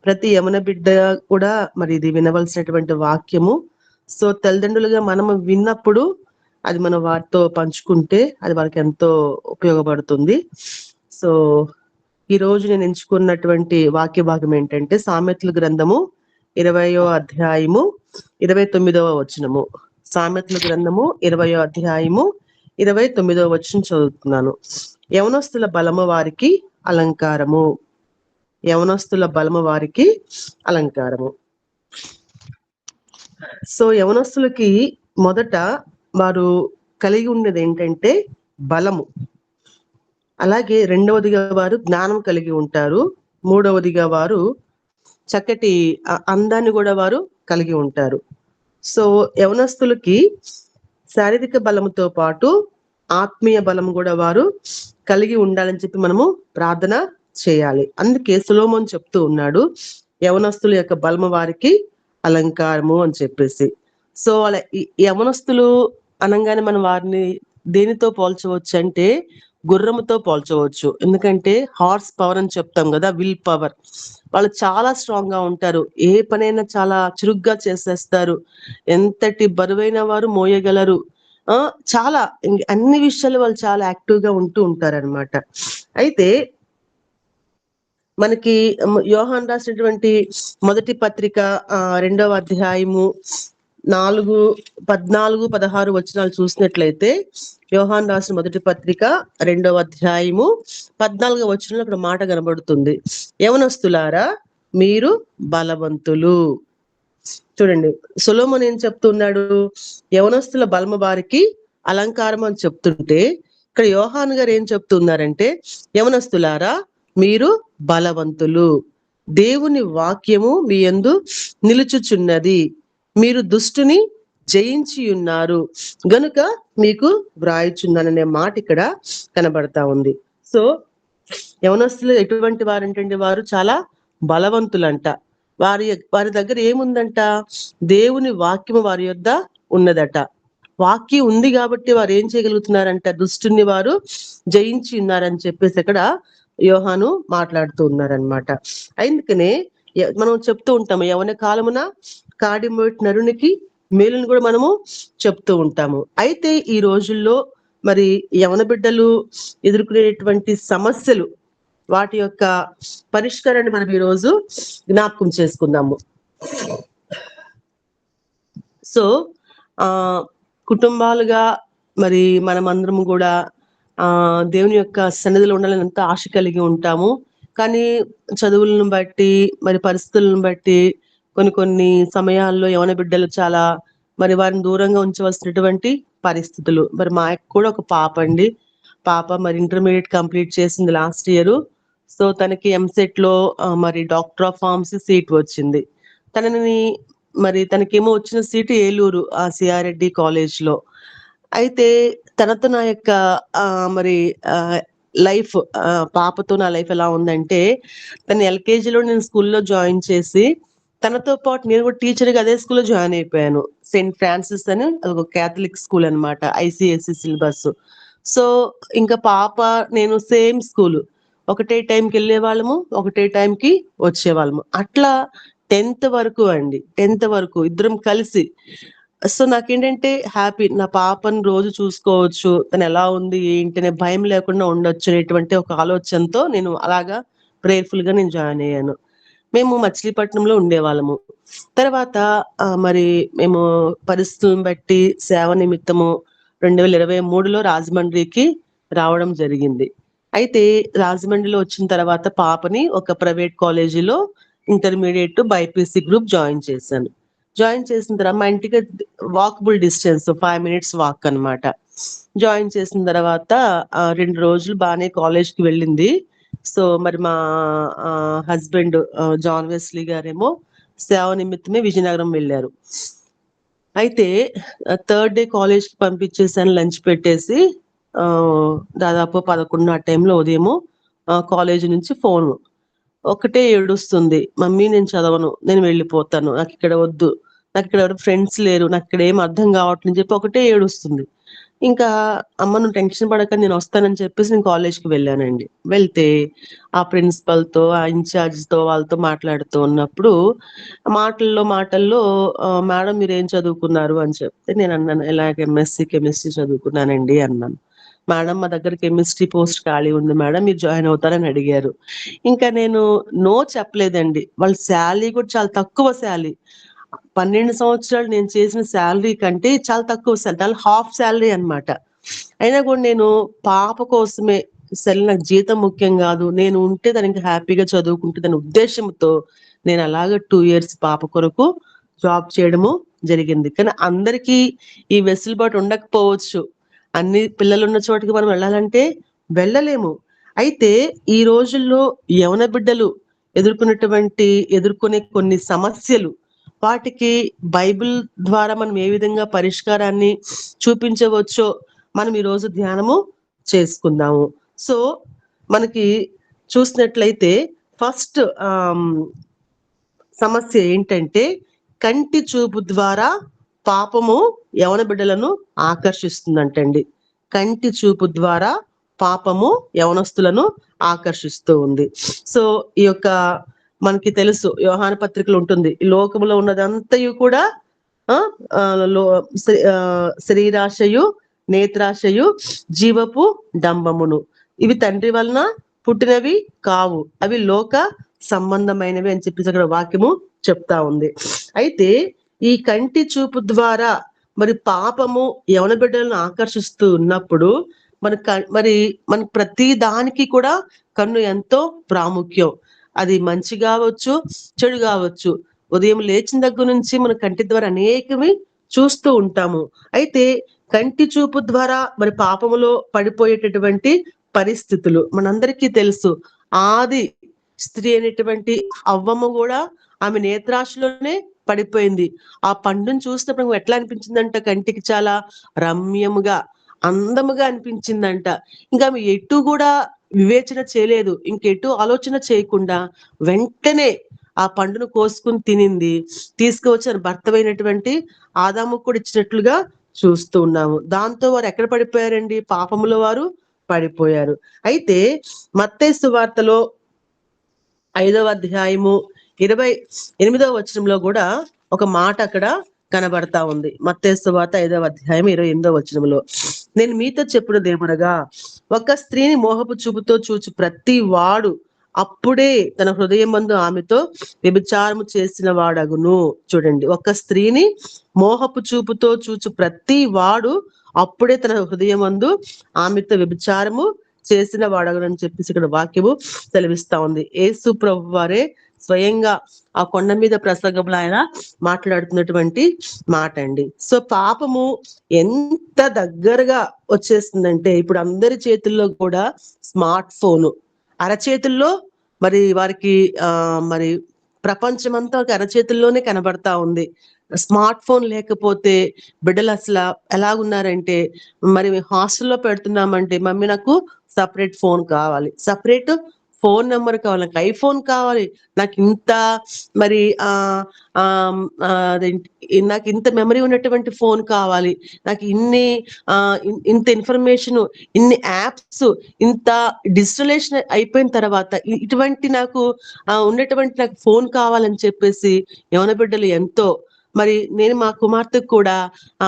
ప్రతి యవన బిడ్డ కూడా మరి ఇది వినవలసినటువంటి వాక్యము. సో తల్లిదండ్రులుగా మనము విన్నప్పుడు అది మనం వారితో పంచుకుంటే అది వాళ్ళకి ఎంతో ఉపయోగపడుతుంది. సో ఈ రోజు నేను ఎంచుకున్నటువంటి వాక్య భాగం ఏంటంటే సామెతల గ్రంథము 20వ అధ్యాయము 29వ వచనము. సామెతల గ్రంథము 20వ అధ్యాయము 29వ వచనం చదువుతున్నాను. యవనస్తుల బలము వారికి అలంకారము. యవనస్తుల బలము వారికి అలంకారము. సో యవనస్తులకి మొదట వారు కలిగి ఉండేది ఏంటంటే బలము. అలాగే రెండవదిగా వారు జ్ఞానం కలిగి ఉంటారు. మూడవదిగా వారు చక్కటి అందాన్ని కూడా వారు కలిగి ఉంటారు. సో యవనస్తులకి శారీరక బలముతో పాటు ఆత్మీయ బలం కూడా వారు కలిగి ఉండాలని చెప్పి మనము ప్రార్థన చేయాలి. అందుకే సొలొమోను చెప్తూ ఉన్నాడు, యవనస్తుల యొక్క బలము వారికి అలంకారము అని చెప్పేసి. సో అలా యవనస్తులు అనగానే మనం వారిని దేనితో పోల్చవచ్చు అంటే గుర్రముతో పోల్చవచ్చు. ఎందుకంటే హార్స్ పవర్ అని చెప్తాం కదా, విల్ పవర్. వాళ్ళు చాలా స్ట్రాంగ్ గా ఉంటారు. ఏ పనైనా చాలా చురుగ్గా చేసేస్తారు. ఎంతటి బరువైన వారు మోయగలరు. చాలా అన్ని విషయాలు వాళ్ళు చాలా యాక్టివ్ గా ఉంటూ ఉంటారన్నమాట. అయితే మనకి యోహాను రాసినటువంటి మొదటి పత్రిక 2వ అధ్యాయము 4, 14, 16 వచనాలు చూసినట్లయితే యోహాను రాసిన మొదటి పత్రిక 2వ అధ్యాయము 14వ వచనంలో అక్కడ మాట కనబడుతుంది, యవనస్తులారా మీరు బలవంతులు. చూడండి, సొలొమోను ఏం చెప్తున్నాడు, యవనస్తుల బలము వారికి అలంకారం అని చెప్తుంటే ఇక్కడ యోహాను గారు ఏం చెప్తున్నారంటే యవనస్తులారా మీరు బలవంతులు, దేవుని వాక్యము మీ యందు నిలుచుచున్నది, మీరు దుష్టుని జయించి ఉన్నారు గనుక మీకు వ్రాయిచున్నాననే మాట ఇక్కడ కనబడతా ఉంది. సో యవనస్తులు ఎటువంటి వారంటే వారు చాలా బలవంతులంట. వారి దగ్గర ఏముందంట, దేవుని వాక్యము వారి యొద్ద ఉన్నదట. వాక్యం ఉంది కాబట్టి వారు ఏం చేయగలుగుతున్నారంట, దుష్టుని వారు జయించి ఉన్నారని చెప్పేసి ఇక్కడ యోహాను మాట్లాడుతూ ఉన్నారనమాట. అందుకనే మనం చెప్తూ ఉంటాము, యవన కాలమున కాడిమోటి నరునికి మేలుని కూడా మనము చెప్తూ ఉంటాము. అయితే ఈ రోజుల్లో మరి యవన బిడ్డలు ఎదుర్కొనేటువంటి సమస్యలు, వాటి యొక్క పరిష్కారాన్ని మనం ఈరోజు జ్ఞాపకం చేసుకుందాము. సో కుటుంబాలుగా మరి మనమందరము కూడా దేవుని యొక్క సన్నిధిలో ఉండాలని ఎంతో ఆశ కలిగి ఉంటాము. కానీ చదువులను బట్టి మరి పరిస్థితులను బట్టి కొన్ని సమయాల్లో యవన బిడ్డలు చాలా మరి వారిని దూరంగా ఉంచవలసినటువంటి పరిస్థితులు. మరి మా కూడా ఒక పాప అండి, పాప మరి ఇంటర్మీడియట్ కంప్లీట్ చేసింది లాస్ట్ ఇయర్. సో తనకి ఎంసెట్ లో మరి డాక్టర్ ఆఫ్ ఫార్మసీ సీట్ వచ్చింది. తనకేమో వచ్చిన సీటు ఏలూరు ఆ సిఆర్రెడ్డి కాలేజ్ లో. అయితే తనతో నా యొక్క మరి లైఫ్, పాపతో నా లైఫ్ ఎలా ఉందంటే, తను ఎల్కేజీలో నేను స్కూల్లో జాయిన్ చేసి తనతో పాటు నేను కూడా టీచర్గా అదే స్కూల్లో జాయిన్ అయిపోయాను. సెయింట్ ఫ్రాన్సిస్ అని, అది ఒక క్యాథలిక్ స్కూల్ అనమాట, ఐసిఎస్సి సిలబస్. సో ఇంకా పాప నేను సేమ్ స్కూల్, ఒకటే టైంకి వెళ్ళే వాళ్ళము, ఒకటే టైంకి వచ్చేవాళ్ళము. అట్లా 10th వరకు అండి, 10th వరకు ఇద్దరం కలిసి. సో నాకేంటంటే హ్యాపీ, నా పాపను రోజు చూసుకోవచ్చు, తను ఎలా ఉంది ఏంటి అనే భయం లేకుండా ఉండొచ్చు అనేటువంటి ఒక ఆలోచనతో నేను అలాగా ప్రేయర్ఫుల్ గా నేను జాయిన్ అయ్యాను. మేము మచిలీపట్నంలో ఉండేవాళ్ళము. తర్వాత మరి మేము పరిస్థితులను బట్టి సేవ నిమిత్తము 2023లో రాజమండ్రికి రావడం జరిగింది. అయితే రాజమండ్రిలో వచ్చిన తర్వాత పాపని ఒక ప్రైవేట్ కాలేజీలో ఇంటర్మీడియట్ బైపీసీ గ్రూప్ జాయిన్ చేశాను. జాయిన్ చేసిన తర్వాత మా ఇంటికి వాకబుల్ డిస్టెన్స్ 5 minutes వాక్ అనమాట. జాయిన్ చేసిన తర్వాత 2 రోజులు బాగానే కాలేజ్కి వెళ్ళింది. సో మరి మా హస్బెండ్ జాన్ వెస్లీ గారేమో సేవ నిమిత్తమే విజయనగరం వెళ్ళారు. అయితే 3rd డే కాలేజ్కి పంపించేసాను, లంచ్ పెట్టేసి. దాదాపు 11 ఆ టైంలో ఉదయము కాలేజీ నుంచి ఫోన్, ఒకటే ఏడుస్తుంది, మమ్మీ నేను చదవను, నేను వెళ్ళిపోతాను, నాకు ఇక్కడ వద్దు, నాకు ఇక్కడ ఎవరు ఫ్రెండ్స్ లేరు, నాకు ఇక్కడ ఏం అర్థం కావట్లని చెప్పి ఒకటే ఏడుస్తుంది. ఇంకా అమ్మ నువ్వు టెన్షన్ పడక నేను వస్తానని చెప్పేసి నేను కాలేజ్‌కి వెళ్ళానండి. వెళ్తే ఆ ప్రిన్సిపల్‌తో, ఆ ఇన్‌చార్జ్‌తో వాళ్ళతో మాట్లాడుతూ ఉన్నప్పుడు మాటల్లో మేడం మీరేం చదువుకున్నారు అని చెప్తే నేనన్నాను, ఇలాగ ఎంఎస్‌సి కెమిస్ట్రీ చదువుకున్నానండి అన్నాను. మేడం మా దగ్గర కెమిస్ట్రీ పోస్ట్ ఖాళీ ఉంది మేడం మీరు జాయిన్ అవుతారని అడిగారు. ఇంకా నేను నో చెప్పలేదండి. వాళ్ళ సాలరీ కూడా చాలా తక్కువ సాలరీ. 12 సంవత్సరాలు నేను చేసిన సాలరీ కంటే చాలా తక్కువ సాలరీ. చాలా హాఫ్ సాలరీ అన్నమాట. అయినా కూడా నేను పాప కోసమే సరే నాకు జీతం ముఖ్యం గాదు. నేను ఉంటే తనకి హ్యాపీగా చదువుకుంటదనే ఉద్దేశ్యంతో నేను అలాగా 2 ఇయర్స్ పాప కొరకు జాబ్ చేయడము జరిగింది. కానీ అందరికీ ఈ వెసులుబాటు ఉండకపోవచ్చు. అన్ని పిల్లలున్న చోటికి మనం వెళ్ళాలంటే వెళ్ళలేము. అయితే ఈ రోజుల్లో యవన బిడ్డలు ఎదుర్కొనే కొన్ని సమస్యలు వాటికి బైబిల్ ద్వారా మనం ఏ విధంగా పరిష్కారాన్ని చూపించవచ్చో మనం ఈరోజు ధ్యానము చేసుకుందాము. సో, మనకి చూసినట్లయితే ఫస్ట్ సమస్య ఏంటంటే కంటి చూపు ద్వారా పాపము యవన బిడ్డలను ఆకర్షిస్తుందంటండి. కంటి చూపు ద్వారా పాపము యవనస్తులను ఆకర్షిస్తూ ఉంది. సో, ఈ యొక్క మనకి తెలుసు యోహాను పత్రికలో ఉంటుంది. ఈ లోకములో ఉన్నదంతయు కూడా ఆ! లో శరీరాశయు, నేత్రాశయు, జీవపు డంబమును. ఇవి తండ్రి వలన పుట్టినవి కావు. అవి లోక సంబంధమైనవి అని చెప్పేసి అక్కడ వాక్యము చెప్తా ఉంది. అయితే ఈ కంటి చూపు ద్వారా మరి పాపము యవన బిడ్డలను ఆకర్షిస్తూ ఉన్నప్పుడు మరి మనకు ప్రతి దానికి కూడా కన్ను ఎంతో ప్రాముఖ్యం. అది మంచి గావచ్చు, చెడు గావచ్చు. ఉదయం లేచిన దగ్గర నుంచి మన కంటి ద్వారా అనేకవి చూస్తూ ఉంటాము. అయితే కంటి చూపు ద్వారా మరి పాపములో పడిపోయేటటువంటి పరిస్థితులు మనందరికీ తెలుసు. ఆది స్త్రీ అయినటువంటి అవ్వమ్మ గూడా ఆమె నేత్రాశలోనే పడిపోయింది. ఆ పండుని చూసినప్పుడు ఆమెకు ఎట్లా అనిపించిందంట కంటికి చాలా రమ్యముగా, అందముగా అనిపించిందంట. ఇంకా ఆమె ఎటు గూడా వివేచన చేయలేదు. ఇంకెటు ఆలోచన చేయకుండా వెంటనే ఆ పండును కోసుకొని తినింది. తీసుకువచ్చి భర్తవైనటువంటి ఆదాముకు కూడా ఇచ్చినట్లుగా చూస్తూ ఉన్నాము. దాంతో వారు ఎక్కడ పడిపోయారండి? పాపములో వారు పడిపోయారు. అయితే మత్తయి సువార్తలో 5వ అధ్యాయము 28వ వచనంలో కూడా ఒక మాట అక్కడ కనబడతా ఉంది. మత్తయి సువార్త 5వ అధ్యాయం 28వ వచనంలో నేను మీతో చెప్పున్నదేమనగా ఒక స్త్రీని మోహపు చూపుతో చూచి ప్రతి వాడు అప్పుడే తన హృదయమందు ఆమెతో వ్యభిచారము చేసిన వాడగును. చూడండి, ఒక స్త్రీని మోహపు చూపుతో చూచు ప్రతి వాడు అప్పుడే తన హృదయమందు ఆమెతో వ్యభిచారము చేసిన వాడగనని చెప్పేసి ఇక్కడ వాక్యము సెలవిస్తా ఉంది. యేసు ప్రభు వారే స్వయంగా ఆ కొండ మీద ప్రసంగంలో ఆయన మాట్లాడుతున్నటువంటి మాట అండి. సో పాపము ఎంత దగ్గరగా వచ్చేస్తుందంటే ఇప్పుడు అందరి చేతుల్లో కూడా స్మార్ట్ ఫోను అరచేతుల్లో మరి వారికి మరి ప్రపంచమంతా ఒక అరచేతుల్లోనే కనబడతా ఉంది. స్మార్ట్ ఫోన్ లేకపోతే బిడ్డలు అసలు ఎలాగున్నారంటే మరి హాస్టల్లో పెడుతున్నామంటే మమ్మీ నాకు సెపరేట్ ఫోన్ కావాలి, సెపరేట్ ఫోన్ నెంబర్ కావాలి, నాకు ఐఫోన్ కావాలి, నాకు ఇంత మరి నాకు ఇంత మెమరీ ఉన్నటువంటి ఫోన్ కావాలి, నాకు ఇంత ఇన్ఫర్మేషన్, ఇన్ని యాప్స్, ఇంత డిజిటలైజేషన్ అయిపోయిన తర్వాత ఇటువంటి నాకు ఉన్నటువంటి నాకు ఫోన్ కావాలని చెప్పేసి యవన బిడ్డలు ఎంతో మరి నేను మా కుమార్తెకు కూడా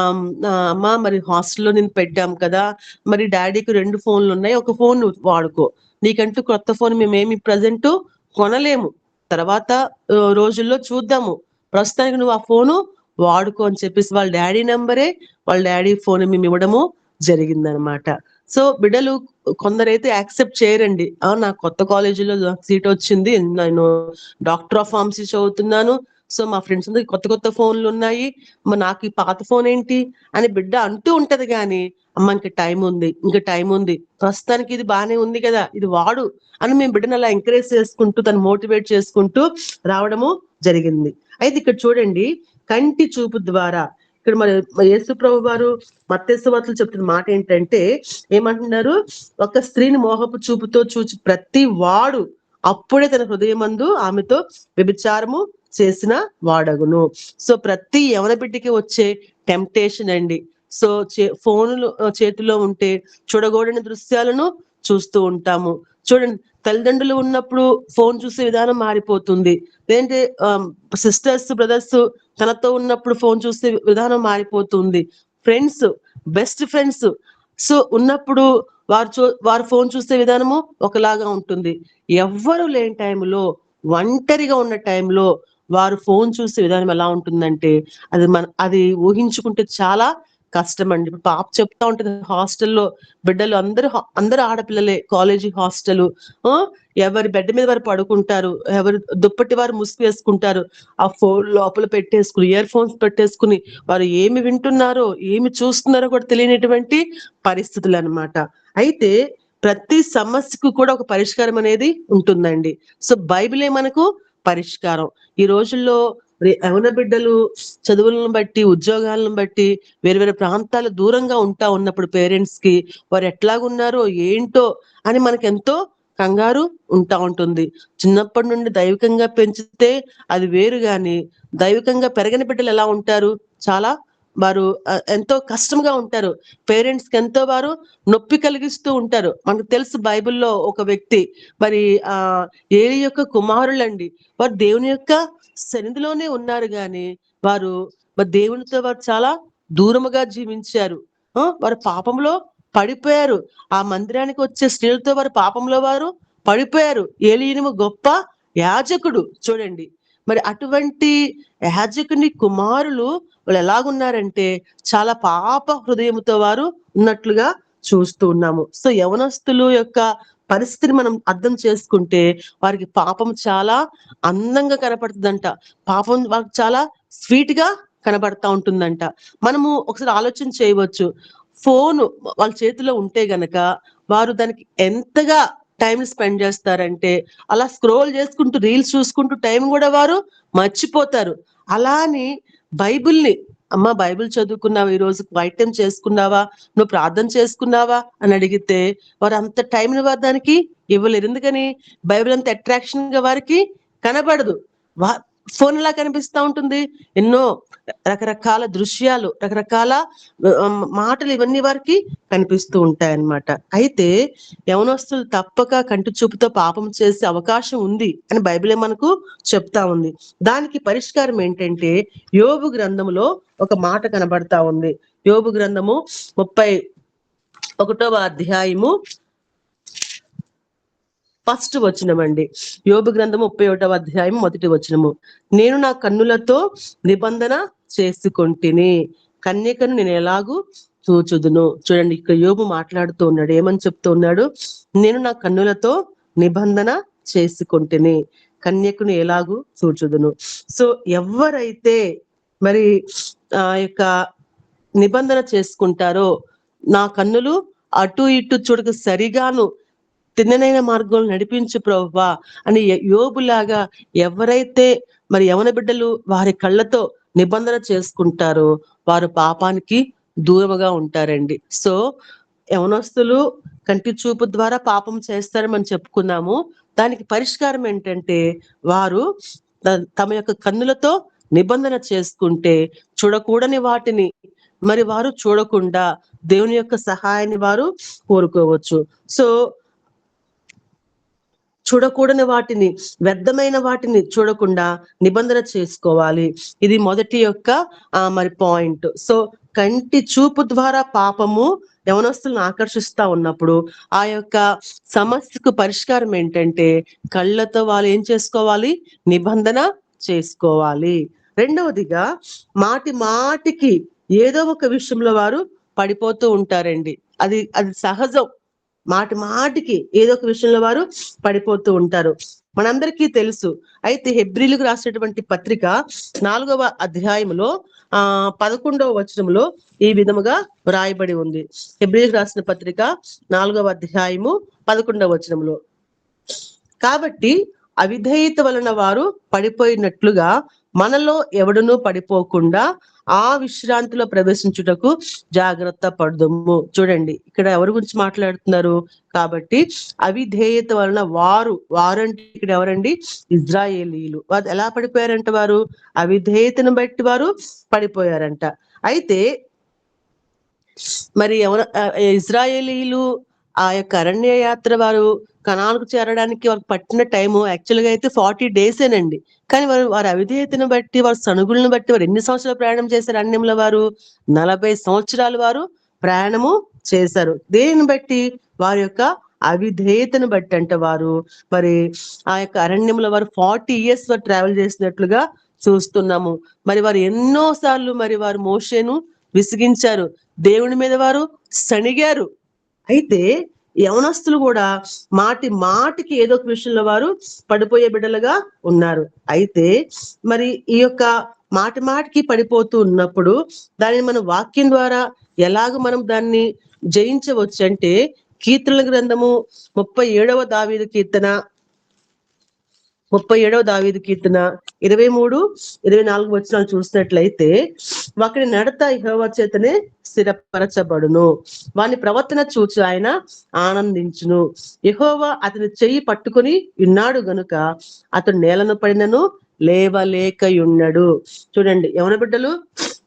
అమ్మ మరి హాస్టల్లో నేను పెట్టాం కదా, మరి డాడీకి 2 ఫోన్లు ఉన్నాయి, ఒక ఫోన్ నువ్వు వాడుకో, నీకంటూ కొత్త ఫోన్ మేమేమి ప్రజెంట్ కొనలేము, తర్వాత రోజుల్లో చూద్దాము, ప్రస్తుతానికి నువ్వు ఆ ఫోను వాడుకో అని చెప్పేసి వాళ్ళ డాడీ నెంబరే వాళ్ళ డాడీ ఫోన్ మేము ఇవ్వడము జరిగిందనమాట. సో బిడ్డలు కొందరైతే యాక్సెప్ట్ చేయరండి. నాకు కొత్త కాలేజీలో సీట్ వచ్చింది, నేను డాక్టర్ ఆఫ్ ఫార్మసీ చదువుతున్నాను, సో మా ఫ్రెండ్స్ అందరికి కొత్త కొత్త ఫోన్లు ఉన్నాయి, మరి నాకు ఈ పాత ఫోన్ ఏంటి అని బిడ్డ అంటూ ఉంటది. కానీ అమ్మ ఇంక టైం ఉంది, ఇంక టైం ఉంది, ప్రస్తుతానికి ఇది బానే ఉంది కదా, ఇది వాడు అని మేము బిడ్డను అలా ఎంకరేజ్ చేసుకుంటూ తను మోటివేట్ చేసుకుంటూ రావడము జరిగింది. అయితే ఇక్కడ చూడండి, కంటి చూపు ద్వారా ఇక్కడ మరి యేసు ప్రభు వారు మత్తయి సువార్తలో చెప్తున్న మాట ఏంటంటే ఏమంటున్నారు? ఒక స్త్రీని మోహపు చూపుతో చూచి ప్రతి వాడు అప్పుడే తన హృదయమందు ఆమెతో వ్యభిచారము చేసిన వాడగును. సో ప్రతి యవన బిడ్డకి వచ్చే టెంప్టేషన్ అండి. సో ఫోన్లు చేతిలో ఉంటే చూడకూడని దృశ్యాలను చూస్తూ ఉంటాము. చూడండి, తల్లిదండ్రులు ఉన్నప్పుడు ఫోన్ చూసే విధానం మారిపోతుంది. లేదంటే సిస్టర్స్ బ్రదర్స్ తనతో ఉన్నప్పుడు ఫోన్ చూసే విధానం మారిపోతుంది. ఫ్రెండ్స్, బెస్ట్ ఫ్రెండ్స్ సో ఉన్నప్పుడు వారు ఫోన్ చూసే విధానము ఒకలాగా ఉంటుంది. ఎవ్వరు లేని టైంలో, ఒంటరిగా ఉన్న టైంలో వారు ఫోన్ చూసే విధానం ఎలా ఉంటుందంటే అది ఊహించుకుంటే చాలా కష్టం అండి. ఇప్పుడు పాప చెప్తా ఉంటది, హాస్టల్లో బిడ్డలు అందరూ ఆడపిల్లలే, కాలేజీ హాస్టల్. ఎవరి బెడ్ మీద వారు పడుకుంటారు, ఎవరి దుప్పటి వారు వేసుకుంటారు. ఆ ఫోన్ లోపల పెట్టేసుకుని, ఇయర్ ఫోన్స్ పెట్టేసుకుని వారు ఏమి వింటున్నారో ఏమి చూస్తున్నారో కూడా తెలియనటువంటి పరిస్థితులు అన్నమాట. అయితే ప్రతి సమస్యకు కూడా ఒక పరిష్కారం అనేది ఉంటుందండి. సో బైబిలే మనకు పరిష్కారం. ఈ రోజుల్లో యవన బిడ్డలు చదువులను బట్టి, ఉద్యోగాలను బట్టి వేరు వేరే ప్రాంతాలు దూరంగా ఉన్నప్పుడు పేరెంట్స్ కి వారు ఎట్లాగున్నారో ఏంటో అని మనకెంతో కంగారు ఉంటుంది. చిన్నప్పటి నుండి దైవికంగా పెంచితే అది వేరు గాని, దైవికంగా పెరగని బిడ్డలు ఎలా ఉంటారు? చాలా వారు ఎంతో కష్టంగా ఉంటారు. పేరెంట్స్ కి ఎంతో వారు నొప్పి కలిగిస్తూ ఉంటారు. మనకు తెలుసు బైబిల్లో ఒక వ్యక్తి, మరి ఏలి యొక్క కుమారులండి. వారు దేవుని యొక్క సన్నిధిలోనే ఉన్నారు గాని వారు మరి దేవునితో వారు చాలా దూరముగా జీవించారు. వారు పాపంలో పడిపోయారు. ఆ మందిరానికి వచ్చే స్త్రీలతో వారు పాపంలో వారు పడిపోయారు. ఏలీయను గొప్ప యాజకుడు చూడండి. మరి అటువంటి యాజకుని కుమారులు వాళ్ళు ఎలాగున్నారంటే చాలా పాప హృదయంతో వారు ఉన్నట్లుగా చూస్తూ ఉన్నాము. సో యవనస్తులు యొక్క పరిస్థితిని మనం అర్థం చేసుకుంటే వారికి పాపం చాలా అందంగా కనపడుతుందంట. పాపం వారికి చాలా స్వీట్ గా కనబడతా ఉంటుందంట. మనము ఒకసారి ఆలోచన చేయవచ్చు, ఫోన్ వాళ్ళ చేతిలో ఉంటే గనక వారు దానికి ఎంతగా టైం స్పెండ్ చేస్తారంటే, అలా స్క్రోల్ చేసుకుంటూ రీల్స్ చూసుకుంటూ టైం కూడా వారు మర్చిపోతారు. అలా అని బైబిల్ని, అమ్మ బైబిల్ చదువుకున్నావా, ఈ రోజు వైట్ టైం చేసుకున్నావా, నువ్వు ప్రార్థన చేసుకున్నావా అని అడిగితే వారు అంత టైంని వారు దానికి ఇవ్వలేరు. ఎందుకని? బైబిల్ అంత అట్రాక్షన్ గా వారికి కనబడదు. ఫోన్ ఎలా కనిపిస్తా ఉంటుంది? ఎన్నో రకరకాల దృశ్యాలు, రకరకాల మాటలు ఇవన్నీ వారికి కనిపిస్తూ ఉంటాయి అన్నమాట. అయితే యవనస్తులు తప్పక కంటి చూపుతో పాపం చేసే అవకాశం ఉంది అని బైబిలే మనకు చెప్తా ఉంది. దానికి పరిష్కారం ఏంటంటే యోబు గ్రంథములో ఒక మాట కనబడతా ఉంది. యోబు గ్రంథము 31వ అధ్యాయము ఫస్ట్ వచనమండి. యోబు గ్రంథము 31వ అధ్యాయం 1వ వచనము. నేను నా కన్నులతో నిబంధన చేసుకొంటిని, కన్యకను నేను ఎలాగూ చూచుదును. చూడండి, ఇక్కడ యోబు మాట్లాడుతూ ఉన్నాడు. ఏమని చెప్తూ ఉన్నాడు? నేను నా కన్నులతో నిబంధన చేసుకొంటిని, కన్యకుని ఎలాగూ చూచుదును. సో ఎవరైతే మరి ఆ యొక్క నిబంధన చేసుకుంటారో, నా కన్నులు అటు ఇటు చూడక సరిగాను తిన్ననైన మార్గంలో నడిపించు ప్రభువా అని యోబులాగా ఎవరైతే మరి యవన బిడ్డలు వారి కళ్ళతో నిబంధన చేసుకుంటారో వారు పాపానికి దూరముగా ఉంటారండి. సో యవనస్తులు కంటి చూపు ద్వారా పాపం చేస్తారని మనం చెప్పుకున్నాము. దానికి పరిష్కారం ఏంటంటే వారు తమ యొక్క కన్నులతో నిబంధన చేసుకుంటే చూడకూడని వాటిని మరి వారు చూడకుండా దేవుని యొక్క సహాయాన్ని వారు కోరుకోవచ్చు. సో చూడకూడని వాటిని, వ్యర్థమైన వాటిని చూడకుండా నిబంధన చేసుకోవాలి. ఇది మొదటి యొక్క మరి పాయింట్. సో కంటి చూపు ద్వారా పాపము యవనస్తులను ఆకర్షిస్తా ఉన్నప్పుడు ఆ యొక్క సమస్యకు పరిష్కారం ఏంటంటే కళ్ళతో వాళ్ళు ఏం చేసుకోవాలి? నిబంధన చేసుకోవాలి. రెండవదిగా మాటి మాటికి ఏదో ఒక విషయంలో వారు పడిపోతూ ఉంటారండి. అది సహజం. మాటి మాటికి ఏదో ఒక విషయంలో వారు పడిపోతూ ఉంటారు, మనందరికీ తెలుసు. అయితే హెబ్రీలకు రాసినటువంటి పత్రిక 4వ అధ్యాయంలో 11వ వచనంలో ఈ విధముగా వ్రాయబడి ఉంది. హెబ్రీలకు రాసిన పత్రిక 4వ అధ్యాయము 11వ వచనంలో, కాబట్టి అవిధేయత వలన వారు పడిపోయినట్లుగా మనలో ఎవడునూ పడిపోకుండా ఆ విశ్రాంతిలో ప్రవేశించుటకు జాగ్రత్త పడదము. చూడండి, ఇక్కడ ఎవరి గురించి మాట్లాడుతున్నారు? కాబట్టి అవిధేయత వలన వారంటే ఇక్కడ ఎవరండి? ఇజ్రాయేలీలు. వారు ఎలా పడిపోయారంట? వారు అవిధేయతను బట్టి వారు పడిపోయారంట. అయితే మరి ఇజ్రాయేలీలు ఆ యొక్క అరణ్య యాత్ర వారు కనానుకు చేరడానికి వారికి పట్టిన టైము యాక్చువల్ గా అయితే 40 డేసేనండి. కానీ వారి అవిధేయతను బట్టి, వారి సణుగులను బట్టి వారు ఎన్ని సంవత్సరాలు ప్రయాణం చేశారు అరణ్యంలో వారు? 40 సంవత్సరాలు వారు ప్రయాణము చేశారు. దేనిని బట్టి? వారి యొక్క అవిధేయతను బట్టి అంట వారు మరి ఆ యొక్క అరణ్యంలో వారు 40 ఇయర్స్ వారు ట్రావెల్ చేసినట్లుగా చూస్తున్నాము. మరి వారు ఎన్నో సార్లు మరి వారు మోషేను విసిగించారు. దేవుని మీద వారు సణిగారు. అయితే యవనస్తులు కూడా మాటి మాటికి ఏదో ఒక విషయంలో వారు పడిపోయే బిడ్డలుగా ఉన్నారు. అయితే మరి ఈ యొక్క మాటి మాటికి పడిపోతూ ఉన్నప్పుడు దానిని మన వాక్యం ద్వారా ఎలాగ మనం దాన్ని జయించవచ్చు అంటే, కీర్తనల గ్రంథము 37వ దావీదు కీర్తన 23, 24 వచనాలు చూసినట్లయితే, ఒకడి నడత యెహోవా చేతనే స్థిరపరచబడును, వాని ప్రవర్తన చూచి ఆయన ఆనందించును. యెహోవా అతని చెయ్యి పట్టుకొని ఉన్నాడు గనుక అతడు నేలను పడినను లేవలేకయున్నాడు. చూడండి, యవన బిడ్డలు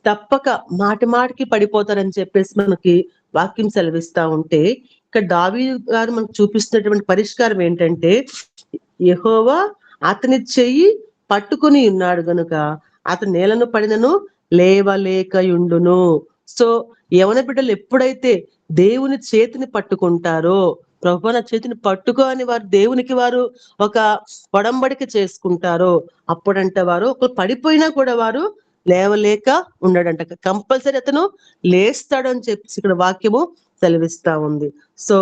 తప్పక మాటి మాటికి పడిపోతారని చెప్పేసి మనకి వాక్యం సెలవిస్తా ఉంటే, ఇక్కడ దావీదు గారు మనకు చూపిస్తున్నటువంటి పరిష్కారం ఏంటంటే, యెహోవా అతని చెయ్యి పట్టుకుని ఉన్నాడు గనుక అతను నేలను పడినను లేవలేకయుండును. సో యవన బిడ్డలు ఎప్పుడైతే దేవుని చేతిని పట్టుకుంటారో, ప్రభువా నా చేతిని పట్టుకో అని వారు దేవునికి వారు ఒక ఒడంబడిక చేసుకుంటారో, అప్పుడంట వారు ఒక పడిపోయినా కూడా వారు లేవలేక ఉండడంట. కంపల్సరీ అతను లేస్తాడు అని చెప్పి ఇక్కడ వాక్యము సెలవిస్తా ఉంది. సో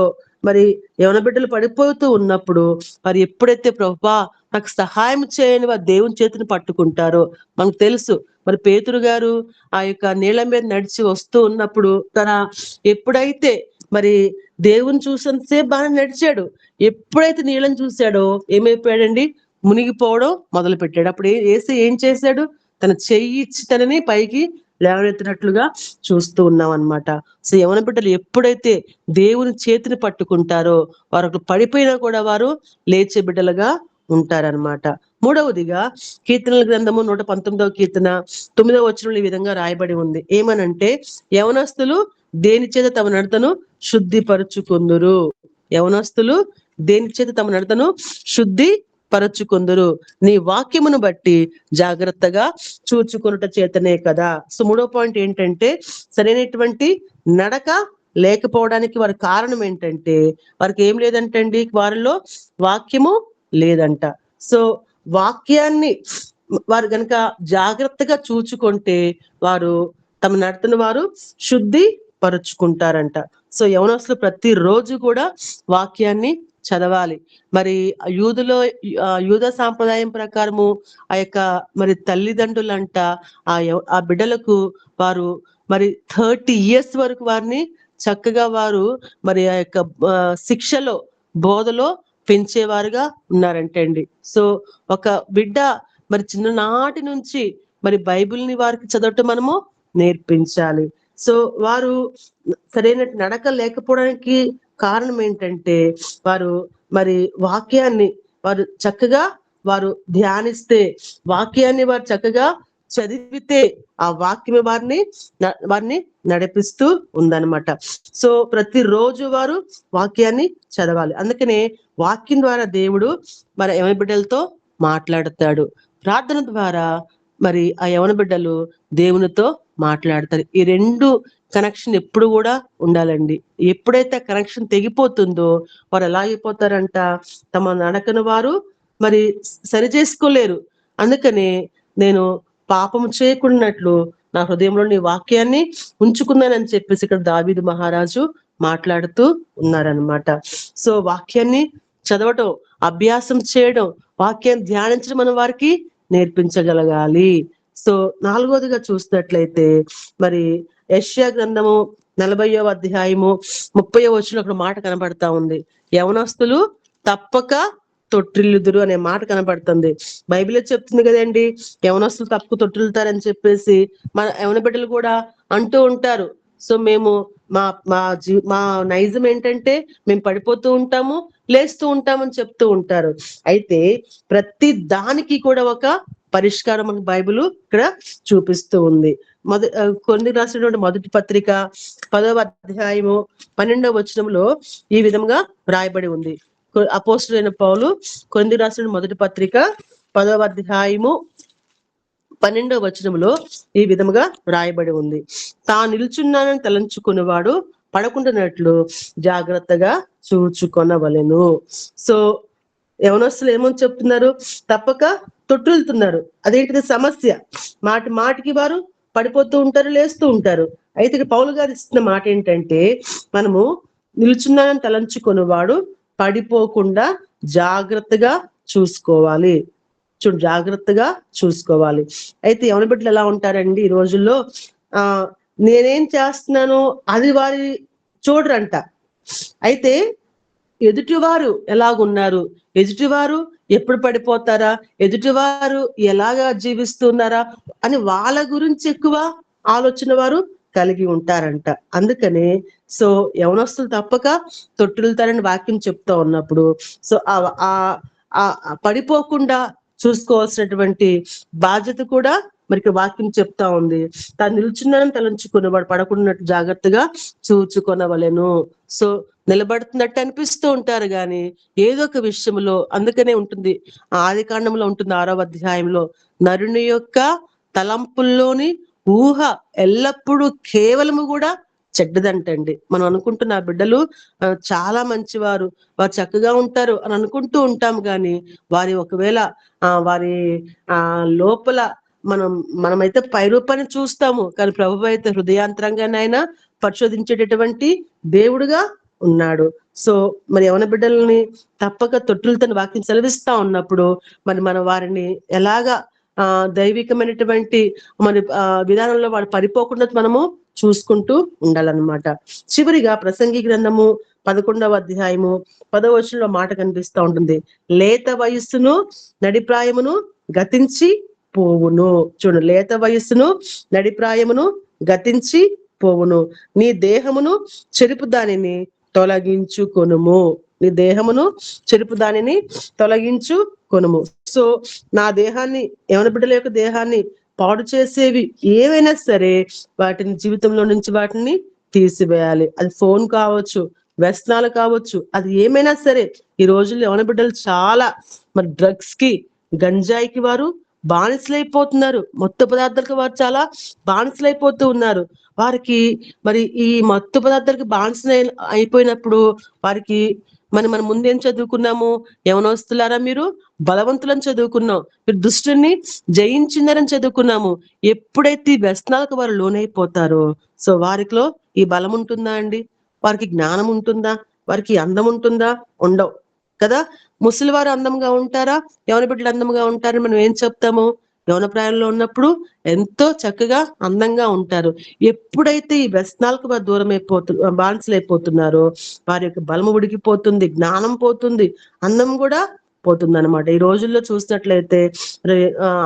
మరి యవన బిడ్డలు పడిపోతూ ఉన్నప్పుడు మరి ఎప్పుడైతే ప్రభువా నాకు సహాయం చేయని వారు దేవుని చేతిని పట్టుకుంటారో, మనకు తెలుసు మరి పేతురు గారు ఆ యొక్క నీళ్ళ మీద నడిచి వస్తూ ఉన్నప్పుడు ఎప్పుడైతే మరి దేవుని చూసినంతసేపు బాగా నడిచాడు, ఎప్పుడైతే నీళ్ళని చూశాడో ఏమైపోయాడండి? మునిగిపోవడం మొదలు పెట్టాడు. అప్పుడు యేసు ఏం చేశాడు? తన చెయ్యి ఇచ్చి తనని పైకి లేవనెత్తినట్లుగా చూస్తూ ఉన్నాం అన్నమాట. సో యవన బిడ్డలు ఎప్పుడైతే దేవుని చేతిని పట్టుకుంటారో వారు పడిపోయినా కూడా వారు లేచే బిడ్డలుగా ఉంటారనమాట. మూడవదిగా కీర్తనల గ్రంథము 119వ కీర్తన 9వ వచనంలో ఈ విధంగా రాయబడి ఉంది. ఏమనంటే, యవనస్తులు దేని చేత తమ నడతను శుద్ధిపరచుకుందురు. యవనస్తులు దేని చేత తమ నడతను శుద్ధి పరచుకుందురు, నీ వాక్యమును బట్టి జాగ్రత్తగా చూచుకొనుట చేతనే కదా. సో మూడో పాయింట్ ఏంటంటే, సరైనటువంటి నడక లేకపోవడానికి వారి కారణం ఏంటంటే, వారికి ఏం లేదంటండి, వారిలో వాక్యము లేదంట. సో వాక్యాన్ని వారు గనక జాగ్రత్తగా చూచుకుంటే వారు తమ నడతను వారు శుద్ధి పరుచుకుంటారంట. సో యవనస్తులు ప్రతిరోజు కూడా వాక్యాన్ని చదవాలి. మరి యూద సాంప్రదాయం ప్రకారము ఆ యొక్క మరి తల్లిదండ్రులంట ఆ బిడ్డలకు వారు మరి 30 ఇయర్స్ వరకు వారిని చక్కగా వారు మరి ఆ యొక్క శిక్షలో బోధలో పెంచేవారుగా ఉన్నారంటే అండి. సో ఒక బిడ్డ మరి చిన్ననాటి నుంచి మరి బైబిల్ని వారికి చదవటం మనము నేర్పించాలి. సో వారు సరైన నడక లేకపోవడానికి కారణం ఏంటంటే, వారు మరి వాక్యాన్ని వారు చక్కగా వారు ధ్యానిస్తే, వాక్యాన్ని వారు చక్కగా చదివితే ఆ వాక్యమే వారిని నడిపిస్తూ ఉందన్నమాట. సో ప్రతిరోజు వారు వాక్యాన్ని చదవాలి. అందుకనే వాక్యం ద్వారా దేవుడు మరి యవన బిడ్డలతో మాట్లాడతాడు. ప్రార్థన ద్వారా మరి ఆ యవన బిడ్డలు దేవునితో మాట్లాడతారు. ఈ రెండు కనెక్షన్ ఎప్పుడు కూడా ఉండాలండి. ఎప్పుడైతే కనెక్షన్ తెగిపోతుందో వారు ఎలా అయిపోతారంట, తమ నడకను వారు మరి సరి చేసుకోలేరు. అందుకనే నేను పాపము చేయకున్నట్లు నా హృదయంలో నీ వాక్యాన్ని ఉంచుకున్నానని చెప్పేసి ఇక్కడ దావీదు మహారాజు మాట్లాడుతూ ఉన్నారనమాట. సో వాక్యాన్ని చదవటం, అభ్యాసం చేయడం, వాక్యాన్ని ధ్యానించడం మనం వారికి నేర్పించగలగాలి. సో నాలుగోదిగా చూసినట్లయితే మరి యెషయా గ్రంథము 40వ అధ్యాయము 30వ వచనంలో ఒక మాట కనబడతా ఉంది. యవనస్తులు తప్పక తొట్టిల్లుదురు అనే మాట కనబడుతుంది. బైబిల్ చెప్తుంది కదండి, యవనస్తులు తప్పక తొట్టిల్లుతారని చెప్పేసి. మన యవన బిడ్డలు కూడా అంటూ ఉంటారు. సో మేము మా నైజం ఏంటంటే మేము పడిపోతూ ఉంటాము, లేస్తూ ఉంటామని చెప్తూ ఉంటారు. అయితే ప్రతి దానికి కూడా ఒక పరిష్కారం మనకు బైబిల్ ఇక్కడ చూపిస్తూ ఉంది. కొరింథీయులకు రాసినటువంటి మొదటి పత్రిక 10వ అధ్యాయము 12వ వచనంలో ఈ విధంగా రాయబడి ఉంది. అపోస్తలుడైన పౌలు కొరింథీయులకు రాసిన మొదటి పత్రిక 10వ అధ్యాయము 12వ వచనంలో ఈ విధముగా రాయబడి ఉంది. తాను నిల్చున్నానని తలంచుకునేవాడు పడకుండానట్లు జాగ్రత్తగా చూచుకొనవలెను. సో యవనస్తులు ఏమని చెప్తున్నారు? తప్పక తొట్టులుతున్నారు. అదేంటిది సమస్య. మాటి మాటికి వారు పడిపోతూ ఉంటారు, లేస్తూ ఉంటారు. అయితే ఇక్కడ పౌలు గారు ఇస్తున్న మాట ఏంటంటే, మనము నిల్చున్నానని తలంచుకునేవాడు పడిపోకుండా జాగ్రత్తగా చూసుకోవాలి. జాగ్రత్తగా చూసుకోవాలి. అయితే యవన బిడ్డలు ఎలా ఉంటారండి ఈ రోజుల్లో? నేనేం చేస్తున్నానో అది వారి చూడరంట. అయితే ఎదుటివారు ఎలాగున్నారు, ఎదుటివారు ఎప్పుడు పడిపోతారా, ఎదుటివారు ఎలాగా జీవిస్తున్నారా అని వాళ్ళ గురించి ఎక్కువ ఆలోచన వారు కలిగి ఉంటారంట. అందుకనే సో యవనస్తులు తప్పక తొట్టిల్తారని వాక్యం చెప్తా ఉన్నప్పుడు సో ఆ పడిపోకుండా చూసుకోవాల్సినటువంటి బాధ్యత కూడా మరి వాక్యం చెప్తా ఉంది. తాను నిల్చున్నానని తలంచుకునేవాడు పడకున్నట్టు జాగ్రత్తగా చూచుకొనవలెను. సో నిలబడుతున్నట్టు అనిపిస్తూ ఉంటారు గాని ఏదో ఒక విషయంలో, అందుకనే ఉంటుంది ఆది కాండంలో ఉంటుంది 6వ అధ్యాయంలో, నరుని యొక్క తలంపుల్లోని ఊహ ఎల్లప్పుడూ కేవలము కూడా చెడ్డదంటండి. మనం అనుకుంటున్న బిడ్డలు చాలా మంచివారు, వారు చక్కగా ఉంటారు అని అనుకుంటూ ఉంటాం గాని వారి ఒకవేళ వారి లోపల మనమైతే పై రూపాన్ని చూస్తాము, కానీ ప్రభువు అయితే హృదయాంతరంగానైనా పరిశోధించేటటువంటి దేవుడుగా ఉన్నాడు. సో మరి యవన బిడ్డలని తప్పక తొట్టులతో వాక్యం సెలవిస్తా ఉన్నప్పుడు మరి మనం వారిని ఎలాగా దైవికమైనటువంటి మరి విధానంలో వాడు పడిపోకుండా మనము చూసుకుంటూ ఉండాలన్నమాట. చివరిగా ప్రసంగి గ్రంథము 11వ అధ్యాయము 10వ వచనంలో మాట కనిపిస్తూ ఉంటుంది. లేత వయస్సును నడిప్రాయమును గతించి పోవును. చూడు, లేత వయస్సును నడిప్రాయమును గతించి పోవును. నీ దేహమును చెరుపు దానిని తొలగించుకొనుము. నీ దేహమును చెరుపు దానిని తొలగించుకొనుము. సో నా దేహాన్ని, యవన బిడ్డల యొక్క దేహాన్ని పాడు చేసేవి ఏవైనా సరే వాటిని జీవితంలో నుంచి వాటిని తీసివేయాలి. అది ఫోన్ కావచ్చు, వ్యసనాలు కావచ్చు, అది ఏమైనా సరే. ఈ రోజుల్లో యవన బిడ్డలు చాలా మరి డ్రగ్స్ కి, గంజాయికి వారు బానిసలైపోతున్నారు. మత్తు పదార్థాలకు వారు చాలా బానిసలైపోతూ ఉన్నారు. వారికి మరి ఈ మత్తు పదార్థాలకు బానిస అయిపోయినప్పుడు వారికి మన ముందేం చదువుకున్నాము? యవనస్తులారా మీరు బలవంతులని చదువుకున్నాం, మీరు దుష్టుని జయించిందరని చదువుకున్నాము. ఎప్పుడైతే ఈ వ్యసనాలకు వారు లోనైపోతారో సో వారిలో ఈ బలం ఉంటుందా అండి? వారికి జ్ఞానం ఉంటుందా? వారికి అందం ఉంటుందా? ఉండవు కదా. ముసలివారు అందంగా ఉంటారా? యవన బిడ్డలు అందంగా ఉంటారని మనం ఏం చెప్తాము? యవన ప్రాయంలో ఉన్నప్పుడు ఎంతో చక్కగా అందంగా ఉంటారు. ఎప్పుడైతే ఈ వ్యసనాలకు వారు దూరం బానిసలైపోతున్నారో వారి యొక్క బలము ఉడికిపోతుంది, జ్ఞానం పోతుంది, అందం కూడా పోతుంది అనమాట. ఈ రోజుల్లో చూసినట్లయితే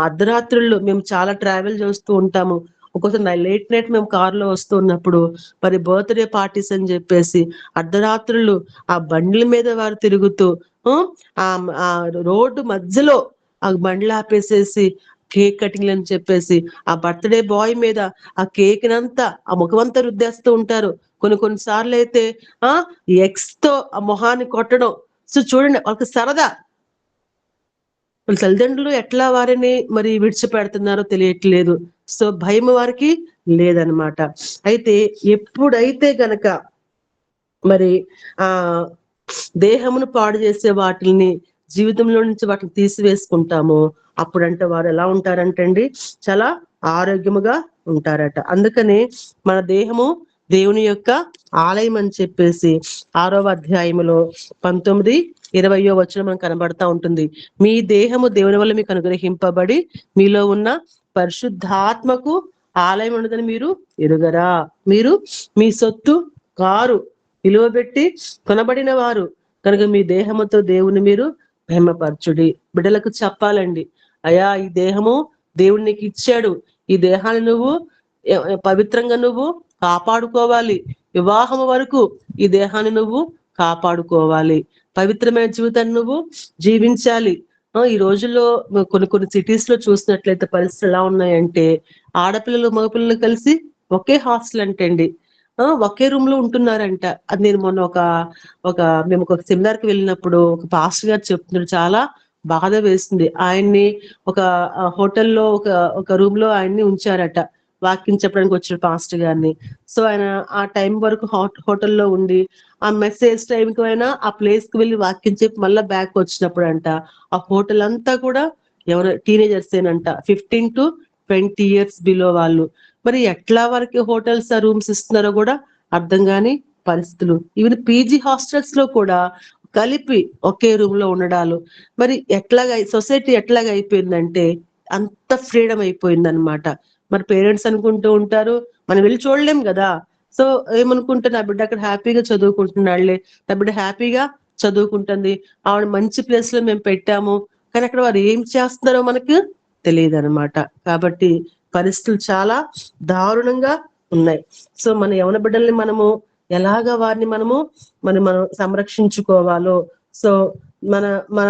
అర్ధరాత్రుల్లో మేము చాలా ట్రావెల్ చేస్తూ ఉంటాము. ఒక్కోసారి లేట్ నైట్ మేము కారులో వస్తూ ఉన్నప్పుడు మరి బర్త్డే పార్టీస్ అని చెప్పేసి అర్ధరాత్రులు ఆ బండ్ల మీద వారు తిరుగుతూ ఆ రోడ్డు మధ్యలో ఆ బండ్లు ఆపేసేసి కేక్ కటింగ్ అని చెప్పేసి ఆ బర్త్డే బాయ్ మీద ఆ కేక్ నంతా ఆ ముఖమంతా రుద్దేస్తూ ఉంటారు. కొన్ని సార్లు అయితే ఎక్స్ తో ఆ మొహాన్ని కొట్టడం. సో చూడండి, వాళ్ళకి సరదా. వాళ్ళ తల్లిదండ్రులు ఎట్లా వారిని మరి విడిచిపెడుతున్నారో తెలియట్లేదు. సో భయం వారికి లేదనమాట. అయితే ఎప్పుడైతే గనక మరి దేహమును పాడు చేసే వాటిని జీవితంలో నుంచి వాటిని తీసివేసుకుంటామో అప్పుడంటే వారు ఎలా ఉంటారంటండి? చాలా ఆరోగ్యముగా ఉంటారట. అందుకనే మన దేహము దేవుని యొక్క ఆలయం అని చెప్పేసి 6వ అధ్యాయములో 19, 20వ వచనం మనకు కనబడతా ఉంటుంది. మీ దేహము దేవుని వల్ల మీకు అనుగ్రహింపబడి మీలో ఉన్న పరిశుద్ధాత్మకు ఆలయం ఉన్నదని మీరు ఎరుగరా? మీరు మీ సొత్తు కారు, విలువబెట్టి కొనబడిన వారు కనుక మీ దేహముతో దేవుని మీరు మహిమపరచుడి. బిడ్డలకు చెప్పాలండి, అయ్యా ఈ దేహము దేవుడు నీకు ఇచ్చాడు, ఈ దేహాన్ని నువ్వు పవిత్రంగా నువ్వు కాపాడుకోవాలి. వివాహం వరకు ఈ దేహాన్ని నువ్వు కాపాడుకోవాలి. పవిత్రమైన జీవితాన్ని నువ్వు జీవించాలి. ఈ రోజుల్లో కొన్ని కొన్ని సిటీస్ లో చూసినట్లయితే పరిస్థితులు ఎలా ఉన్నాయంటే, ఆడపిల్లలు మగపిల్లలు కలిసి ఒకే హాస్టల్ అంటండి. ఒకే రూమ్ లో ఉంటున్నారంట. అది నేను మొన్న ఒక మేము ఒక సెమినార్ కి వెళ్ళినప్పుడు ఒక పాస్టర్ గారు చెప్తున్నారు, చాలా బాధ వేసింది. ఆయన్ని ఒక హోటల్లో ఒక రూమ్ లో ఆయన్ని ఉంచారట, వాక్యం చెప్పడానికి వచ్చిన పాస్టర్ గారిని. సో ఆయన ఆ టైం వరకు హోటల్లో ఉండి, ఆ మెసేజ్ టైంకి అయినా ఆ ప్లేస్ కి వెళ్ళి వాక్యం చెప్పి మళ్ళీ బ్యాక్ వచ్చినప్పుడు అంట, ఆ హోటల్ అంతా కూడా ఎవరు టీనేజర్స్ ఏనంట, 15 to 20 years బిలో వాళ్ళు. మరి ఎట్లా వరకు హోటల్స్ ఆ రూమ్స్ ఇస్తున్నారో కూడా అర్థం కాని పరిస్థితులు. ఈవెన్ పీజీ హాస్టల్స్ లో కూడా కలిపి ఒకే రూమ్ లో ఉండడాలు. మరి సొసైటీ ఎట్లాగ అయిపోయిందంటే అంత ఫ్రీడమ్ అయిపోయింది అనమాట. మరి పేరెంట్స్ అనుకుంటూ ఉంటారు, మనం వెళ్ళి చూడలేం కదా. సో ఏమనుకుంటే నా బిడ్డ అక్కడ హ్యాపీగా చదువుకుంటున్నాడులే, నా బిడ్డ హ్యాపీగా చదువుకుంటుంది, ఆవిడ మంచి ప్లేస్ లో మేము పెట్టాము, కానీ అక్కడ వారు ఏం చేస్తున్నారో మనకు తెలియదు అనమాట. కాబట్టి పరిస్థితులు చాలా దారుణంగా ఉన్నాయి. సో మన యవన బిడ్డల్ని మనము ఎలాగా వారిని మనం సంరక్షించుకోవాలో, సో మన మన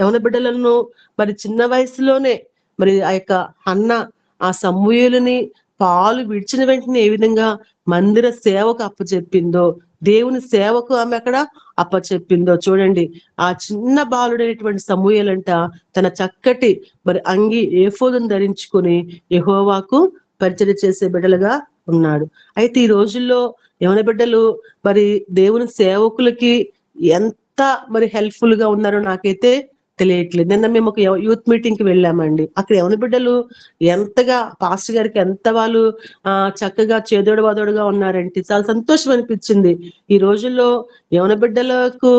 యవన బిడ్డలను మరి చిన్న వయసులోనే మరి ఆ యొక్క అన్న ఆ సమూయేలుని పాలు విడిచిన వెంటనే ఏ విధంగా మందిర సేవకు అప్పచెప్పిందో, దేవుని సేవకు ఆమె అక్కడ అప్పచెప్పిందో చూడండి. ఆ చిన్న బాలుడైనటువంటి సమూయేలంట తన చక్కటి మరి అంగి ఏఫోదును ధరించుకొని యెహోవాకు పరిచర్య చేసే బిడ్డలుగా ఉన్నాడు. అయితే ఈ రోజుల్లో యవన బిడ్డలు మరి దేవుని సేవకులకి ఎంత మరి హెల్ప్ఫుల్ గా ఉన్నారో నాకైతే తెలియట్లేదు. నిన్న మేము ఒక యూత్ మీటింగ్ కి వెళ్ళామండి. అక్కడ యవన బిడ్డలు ఎంతగా పాస్టర్ గారికి ఎంత వాళ్ళు చక్కగా చేదోడు వాదోడుగా ఉన్నారంటే చాలా సంతోషం అనిపించింది. ఈ రోజుల్లో యవన బిడ్డలకు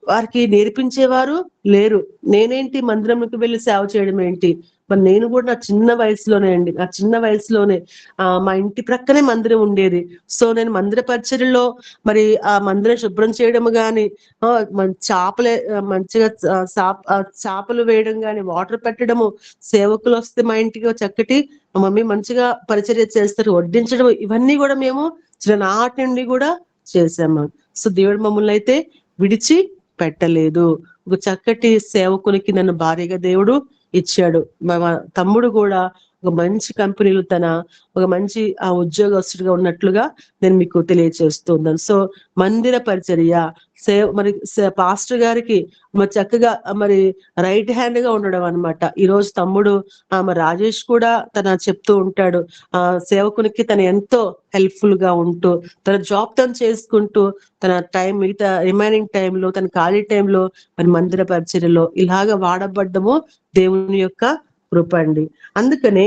వారికి నేర్పించేవారు లేరు. నేనేంటి మందిరంకి వెళ్ళి సేవ చేయడం ఏంటి, మరి నేను కూడా నా చిన్న వయసులోనే మా ఇంటి ప్రక్కనే మందిరం ఉండేది. సో నేను మందిర పరిచర్యలో మరి ఆ మందిరం శుభ్రం చేయడం గాని, చేపలే మంచిగా చేపలు వేయడం గాని, వాటర్ పెట్టడము, సేవకులు వస్తే మా ఇంటికి చక్కటి మా మమ్మీ మంచిగా పరిచర్య చేస్తారు, వడ్డించడం, ఇవన్నీ కూడా మేము చిన్ననాటి నుండి కూడా చేసాము. సో దేవుడు మమ్మల్ని అయితే విడిచి పెట్టలేదు. ఒక చక్కటి సేవకునికి నన్ను భార్యగా దేవుడు ఇచ్చాడు. మా తమ్ముడు కూడా ఒక మంచి కంపెనీలో ఒక మంచి ఉద్యోగస్తుడిగా ఉన్నట్లుగా నేను మీకు తెలియజేస్తున్నాను. సో మందిర పరిచర్య మరి పాస్టర్ గారికి మరి చక్కగా మరి రైట్ హ్యాండ్ గా ఉండడం అనమాట. ఈ రోజు తమ్ముడు మరి రాజేష్ కూడా చెప్తూ ఉంటాడు, సేవకునికి తను ఎంతో హెల్ప్ఫుల్ గా ఉంటూ తన జాబ్ తను చేసుకుంటూ తన టైం మిగతా రిమైనింగ్ టైంలో తన ఖాళీ టైంలో మరి మందిర పరిచర్యలో ఇలాగా వాడబడ్డము దేవుని యొక్క కృప అండి. అందుకనే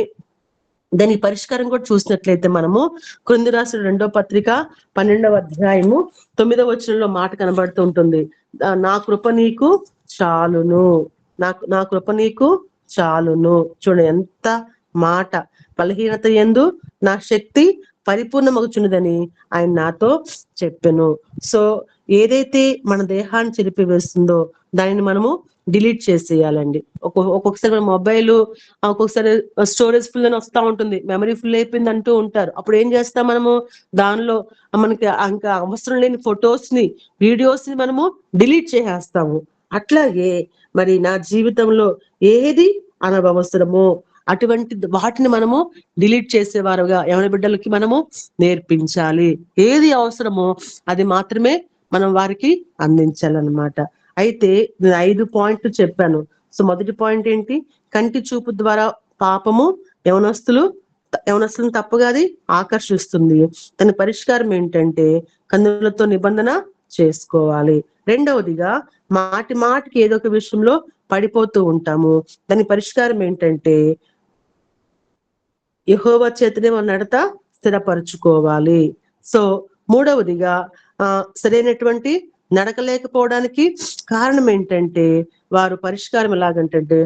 దాని పరిష్కారం కూడా చూసినట్లయితే మనము క్రింది రాసిన 2వ పత్రిక 12వ అధ్యాయము 9వ వచనంలో మాట కనబడుతూ ఉంటుంది. నా కృప నీకు చాలును, నా కృప నీకు చాలును. చూడండి ఎంత మాట, బలహీనత యందు నా శక్తి పరిపూర్ణమగుచున్నదని ఆయన నాతో చెప్పెను. సో ఏదైతే మన దేహాన్ని చెరిపివేస్తుందో దానిని మనము డిలీట్ చేసేయాలండి. ఒక్కొక్కసారి మన మొబైల్ ఒక్కొక్కసారి స్టోరేజ్ ఫుల్ అని వస్తా ఉంటుంది, మెమరీ ఫుల్ అయిపోయింది అంటూ ఉంటారు. అప్పుడు ఏం చేస్తాం మనము, దానిలో మనకి ఇంకా అవసరం లేని ఫొటోస్ ని వీడియోస్ ని మనము డిలీట్ చేసేస్తాము. అట్లాగే మరి నా జీవితంలో ఏది అనవసరమో అటువంటి వాటిని మనము డిలీట్ చేసేవారుగా యవన బిడ్డలకి మనము నేర్పించాలి. ఏది అవసరమో అది మాత్రమే మనం వారికి అందించాలన్నమాట. అయితే నేను 5 పాయింట్లు చెప్పాను. సో మొదటి పాయింట్ ఏంటి, కంటి చూపు ద్వారా పాపము యవనస్తులను తప్పుగా అది ఆకర్షిస్తుంది. దాని పరిష్కారం ఏంటంటే కన్నులతో నిబంధన చేసుకోవాలి. రెండవదిగా మాటి మాటికి ఏదో ఒక విషయంలో పడిపోతూ ఉంటాము. దాని పరిష్కారం ఏంటంటే యెహోవా చేతనే మన నడత స్థిరపరచుకోవాలి. సో మూడవదిగా సరైనటువంటి నడక లేకపోవడానికి కారణం ఏంటంటే వారు పరిష్కారం ఎలాగంటే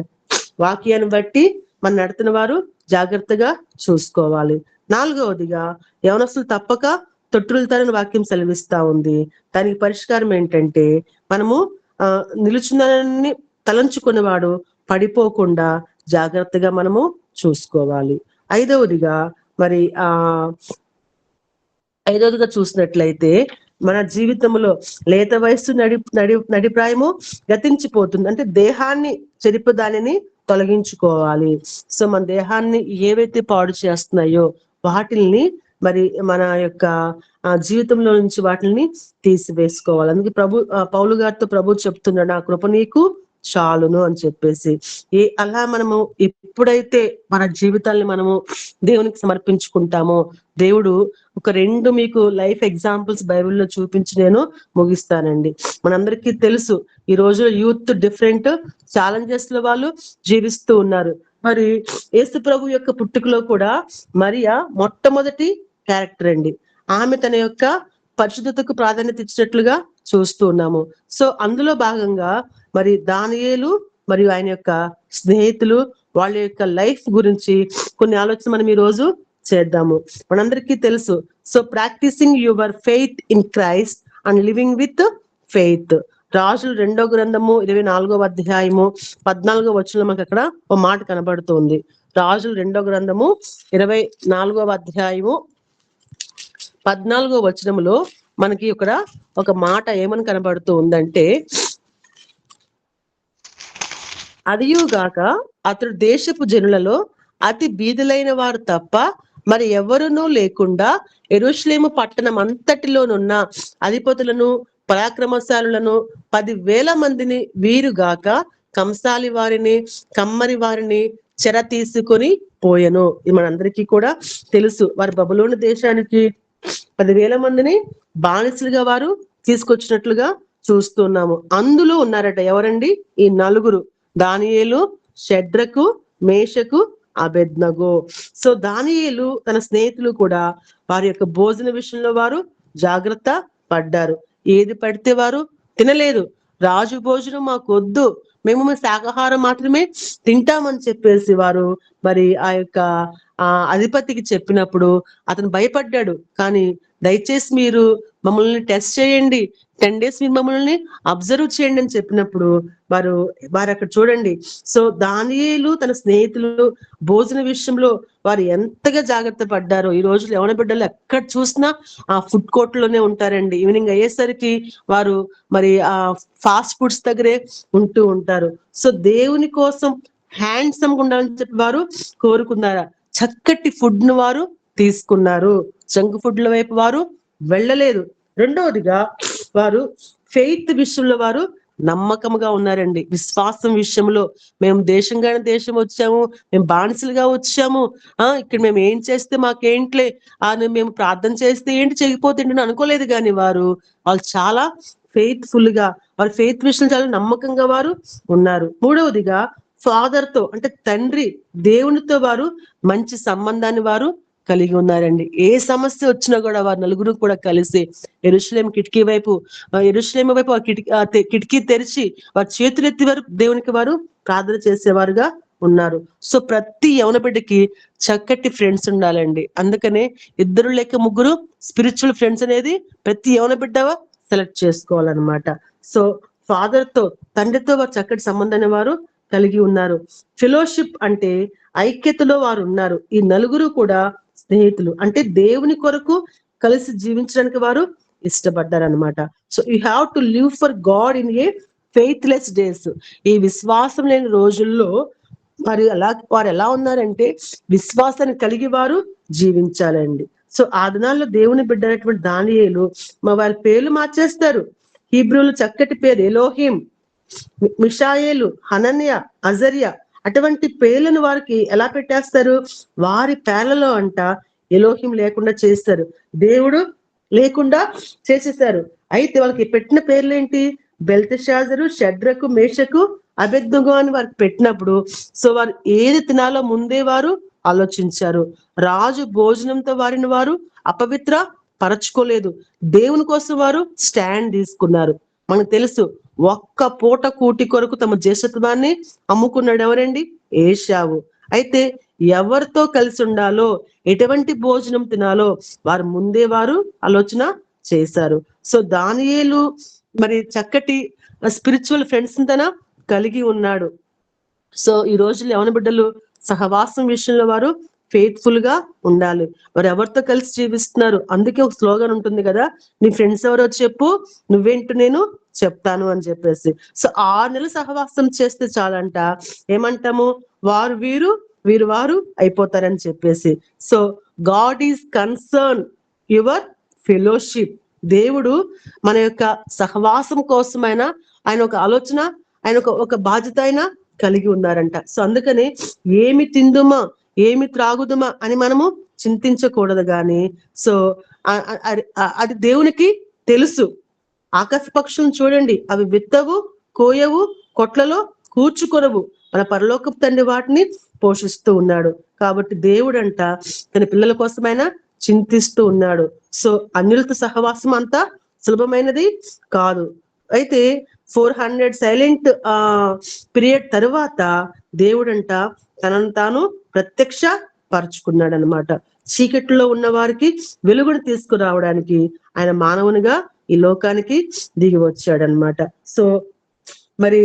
వాక్యాన్ని బట్టి మన నడుతున్న వారు జాగ్రత్తగా చూసుకోవాలి. నాలుగవదిగా యవనస్తులు తప్పక తొట్టులుతారని వాక్యం సెలవిస్తా ఉంది. దానికి పరిష్కారం ఏంటంటే మనము నిలుచున్నని తలంచుకున్నవాడు పడిపోకుండా జాగ్రత్తగా మనము చూసుకోవాలి. ఐదవదిగా చూసినట్లయితే మన జీవితంలో లేత వయస్సు నడిప్రాయము గతించిపోతుంది. అంటే దేహాన్ని చెరిపు దానిని తొలగించుకోవాలి. సో మన దేహాన్ని ఏవైతే పాడు చేస్తున్నాయో వాటిల్ని మరి మన యొక్క జీవితంలో నుంచి వాటిని తీసివేసుకోవాలి. అందుకే పౌలు గారితో ప్రభు చెప్తున్నాడు, నా కృప నీకు చాలును అని చెప్పేసి. అలా మనము ఎప్పుడైతే మన జీవితాన్ని మనము దేవునికి సమర్పించుకుంటామో, దేవుడు ఒక 2 మీకు లైఫ్ ఎగ్జాంపుల్స్ బైబిల్లో చూపించి నేను ముగిస్తానండి. మనందరికీ తెలుసు ఈ రోజు యూత్ డిఫరెంట్ ఛాలెంజెస్ లో వాళ్ళు జీవిస్తూ ఉన్నారు. మరి యేసు ప్రభు యొక్క పుట్టుకలో కూడా మరియా మొట్టమొదటి క్యారెక్టర్ అండి. ఆమె తన యొక్క పరిశుద్ధతకు ప్రాధాన్యత ఇచ్చినట్లుగా చూస్తూ ఉన్నాము. సో అందులో భాగంగా మరి దానియేలు మరియు ఆయన యొక్క స్నేహితులు వాళ్ళ యొక్క లైఫ్ గురించి కొన్ని ఆలోచన మనం ఈ రోజు చేద్దాము. మనందరికీ తెలుసు, so practising your faith in Christ and living with faith. రాజులు 2వ గ్రంథము 24వ అధ్యాయము 14వ వచనంలో మనకు అక్కడ ఒక మాట కనబడుతుంది. రాజులు 2వ గ్రంథము 24వ అధ్యాయము 14వ వచనములో మనకి ఇక్కడ ఒక మాట ఏమని కనబడుతూ ఉందంటే, అదియుగాక అతడు దేశపు జనులలో అతి బీదులైన వారు తప్ప మరి ఎవరునూ లేకుండా యెరూషలేము పట్టణం అంతటిలోనున్న అధిపతులను పరాక్రమశాలులను 10,000 మందిని వీరుగాక కంసాలి వారిని కమ్మరి వారిని చెర తీసుకొని పోయెను. ఇది మనందరికీ కూడా తెలుసు. వారు బబులోను దేశానికి 10,000 మందిని బానిసలుగా వారు తీసుకొచ్చినట్లుగా చూస్తున్నాము. అందులో ఉన్నారట ఎవరండి? ఈ 4, దానియేలు, షడ్రకు, మేషకు, అబేద్నగో. సో దానియేలు తన స్నేహితులు కూడా వారి యొక్క భోజన విషయంలో వారు జాగ్రత్త పడ్డారు. ఏది పడితే వారు తినలేదు. రాజు భోజనం మాకు వద్దు, మేము శాకాహారం మాత్రమే తింటామని చెప్పేసి వారు మరి ఆ యొక్క అధిపతికి చెప్పినప్పుడు అతను భయపడ్డాడు. కానీ దయచేసి మీరు మమ్మల్ని టెస్ట్ చేయండి, 10 days మీరు మమ్మల్ని అబ్జర్వ్ చేయండి అని చెప్పినప్పుడు వారు అక్కడ చూడండి. సో దానియేలు తన స్నేహితులు భోజన విషయంలో వారు ఎంతగా జాగ్రత్త పడ్డారో. ఈ రోజులు యవన బిడ్డలు ఎక్కడ చూసినా ఆ ఫుడ్ కోర్ట్ లోనే ఉంటారండి. ఈవినింగ్ అయ్యేసరికి వారు మరి ఆ ఫాస్ట్ ఫుడ్స్ దగ్గరే ఉంటూ ఉంటారు. సో దేవుని కోసం హ్యాండ్సమ్ గా ఉండాలని చెప్పి వారు కోరుకున్నారా? చక్కటి ఫుడ్ ను వారు తీసుకున్నారు. జంక్ ఫుడ్ల వైపు వారు వెళ్ళలేదు. రెండవదిగా వారు ఫెయిత్ విషయంలో వారు నమ్మకంగా ఉన్నారండి. విశ్వాసం విషయంలో మేము దేశంగానే దేశం వచ్చాము, మేము బానిసలుగా వచ్చాము, ఇక్కడ మేము ఏం చేస్తే మాకేంట్లే అని మేము ప్రార్థన చేస్తే ఏంటి చెగిపోతే అనుకోలేదు. కానీ వాళ్ళు చాలా ఫెయిత్ఫుల్ గా వారి ఫెయిత్ విషయంలో చాలా నమ్మకంగా వారు ఉన్నారు. మూడవదిగా ఫాదర్ తో అంటే తండ్రి దేవునితో వారు మంచి సంబంధాన్ని వారు కలిగి ఉన్నారండి. ఏ సమస్య వచ్చినా కూడా వారు నలుగురు కూడా కలిసి యెరూషలేము వైపు కిటికీ తెరిచి వారి చేతులెత్తి వారు దేవునికి వారు ప్రార్థన చేసేవారుగా ఉన్నారు. సో ప్రతి యవన బిడ్డకి చక్కటి ఫ్రెండ్స్ ఉండాలండి. అందుకనే 2 లేక 3 స్పిరిచువల్ ఫ్రెండ్స్ అనేది ప్రతి యవన బిడ్డ సెలెక్ట్ చేసుకోవాలన్నమాట. సో ఫాదర్ తో తండ్రితో వారు చక్కటి సంబంధాన్ని వారు కలిగి ఉన్నారు. ఫెలోషిప్ అంటే ఐక్యతలో వారు ఉన్నారు. ఈ 4 కూడా స్నేహితులు అంటే దేవుని కొరకు కలిసి జీవించడానికి వారు ఇష్టపడ్డారనమాట. So you have to live for God in a faithless days. ఈ విశ్వాసం లేని రోజుల్లో మరి వారు ఎలా ఉన్నారంటే విశ్వాసాన్ని కలిగి వారు జీవించాలండి. సో ఆ దినాల్లో దేవుని బిడ్డైనటువంటి దానియేలు వారి పేర్లు మార్చేస్తారు. హీబ్రూలు చక్కటి పేరు ఎలోహిం, మిషాయేలు, హనన్య, అజర్య అటువంటి పేర్లను వారికి ఎలా పెట్టేస్తారు? వారి పేర్లలో అంట ఎలోహిం లేకుండా చేస్తారు, దేవుడు లేకుండా చేసేసారు. అయితే వాళ్ళకి పెట్టిన పేర్లు ఏంటి? బెల్తెషాజరు, షడ్రకు, మేషకు, అబేద్నగో అని వారికి పెట్టినప్పుడు సో వారు ఏది తినాలో ముందే వారు ఆలోచించారు. రాజు భోజనంతో వారిని వారు అపవిత్ర పరచుకోలేదు. దేవుని కోసం వారు స్టాండ్ తీసుకున్నారు. మనకు తెలుసు, ఒక్క పూట కూటి కొరకు తమ జ్యేష్ఠత్వాన్ని అమ్ముకున్నాడు ఎవరండి? ఏశావు. అయితే ఎవరితో కలిసి ఉండాలో, ఎటువంటి భోజనం తినాలో వారు ముందే వారు ఆలోచన చేశారు. సో దానియేలు మరి చక్కటి స్పిరిచువల్ ఫ్రెండ్స్ తన కలిగి ఉన్నాడు. సో ఈ రోజుల్లో యవన బిడ్డలు సహవాసం విషయంలో వారు ఫెయిత్ఫుల్ గా ఉండాలి. మరి ఎవరితో కలిసి జీవిస్తున్నారు? అందుకే ఒక స్లోగన్ ఉంటుంది కదా, నీ ఫ్రెండ్స్ ఎవరో చెప్పు, నువ్వేంటో నేను చెప్తాను అని చెప్పేసి. సో 6 నెలలు సహవాసం చేస్తే చాలంట, ఏమంటాము, వారు వీరు వీరు వారు అయిపోతారని చెప్పేసి. So God is concern your fellowship. దేవుడు మన యొక్క సహవాసం కోసమైనా ఆయన ఒక ఆలోచన, ఆయన ఒక బాధ్యత అయినా కలిగి ఉన్నారంట. సో అందుకని ఏమి తిందుమా, ఏమి త్రాగుదుమా అని మనము చింతించకూడదు గాని, సో అది దేవునికి తెలుసు. ఆకాశ పక్షులను చూడండి, అవి విత్తవు, కోయవు, కొట్లలో కూర్చుకొనవు, మన పరలోకపు తండ్రి వాటిని పోషిస్తూ ఉన్నాడు. కాబట్టి దేవుడంట తన పిల్లల కోసమైనా చింతిస్తూ ఉన్నాడు. సో అన్యులతో సహవాసం అంతా సులభమైనది కాదు. అయితే 400 సైలెంట్ పీరియడ్ తరువాత దేవుడంట తనను తాను ప్రత్యక్ష పరుచుకున్నాడు అనమాట. చీకట్లో ఉన్న వారికి వెలుగును తీసుకురావడానికి ఆయన మానవునిగా ఈ లోకానికి దిగి వచ్చాడనమాట. సో మరి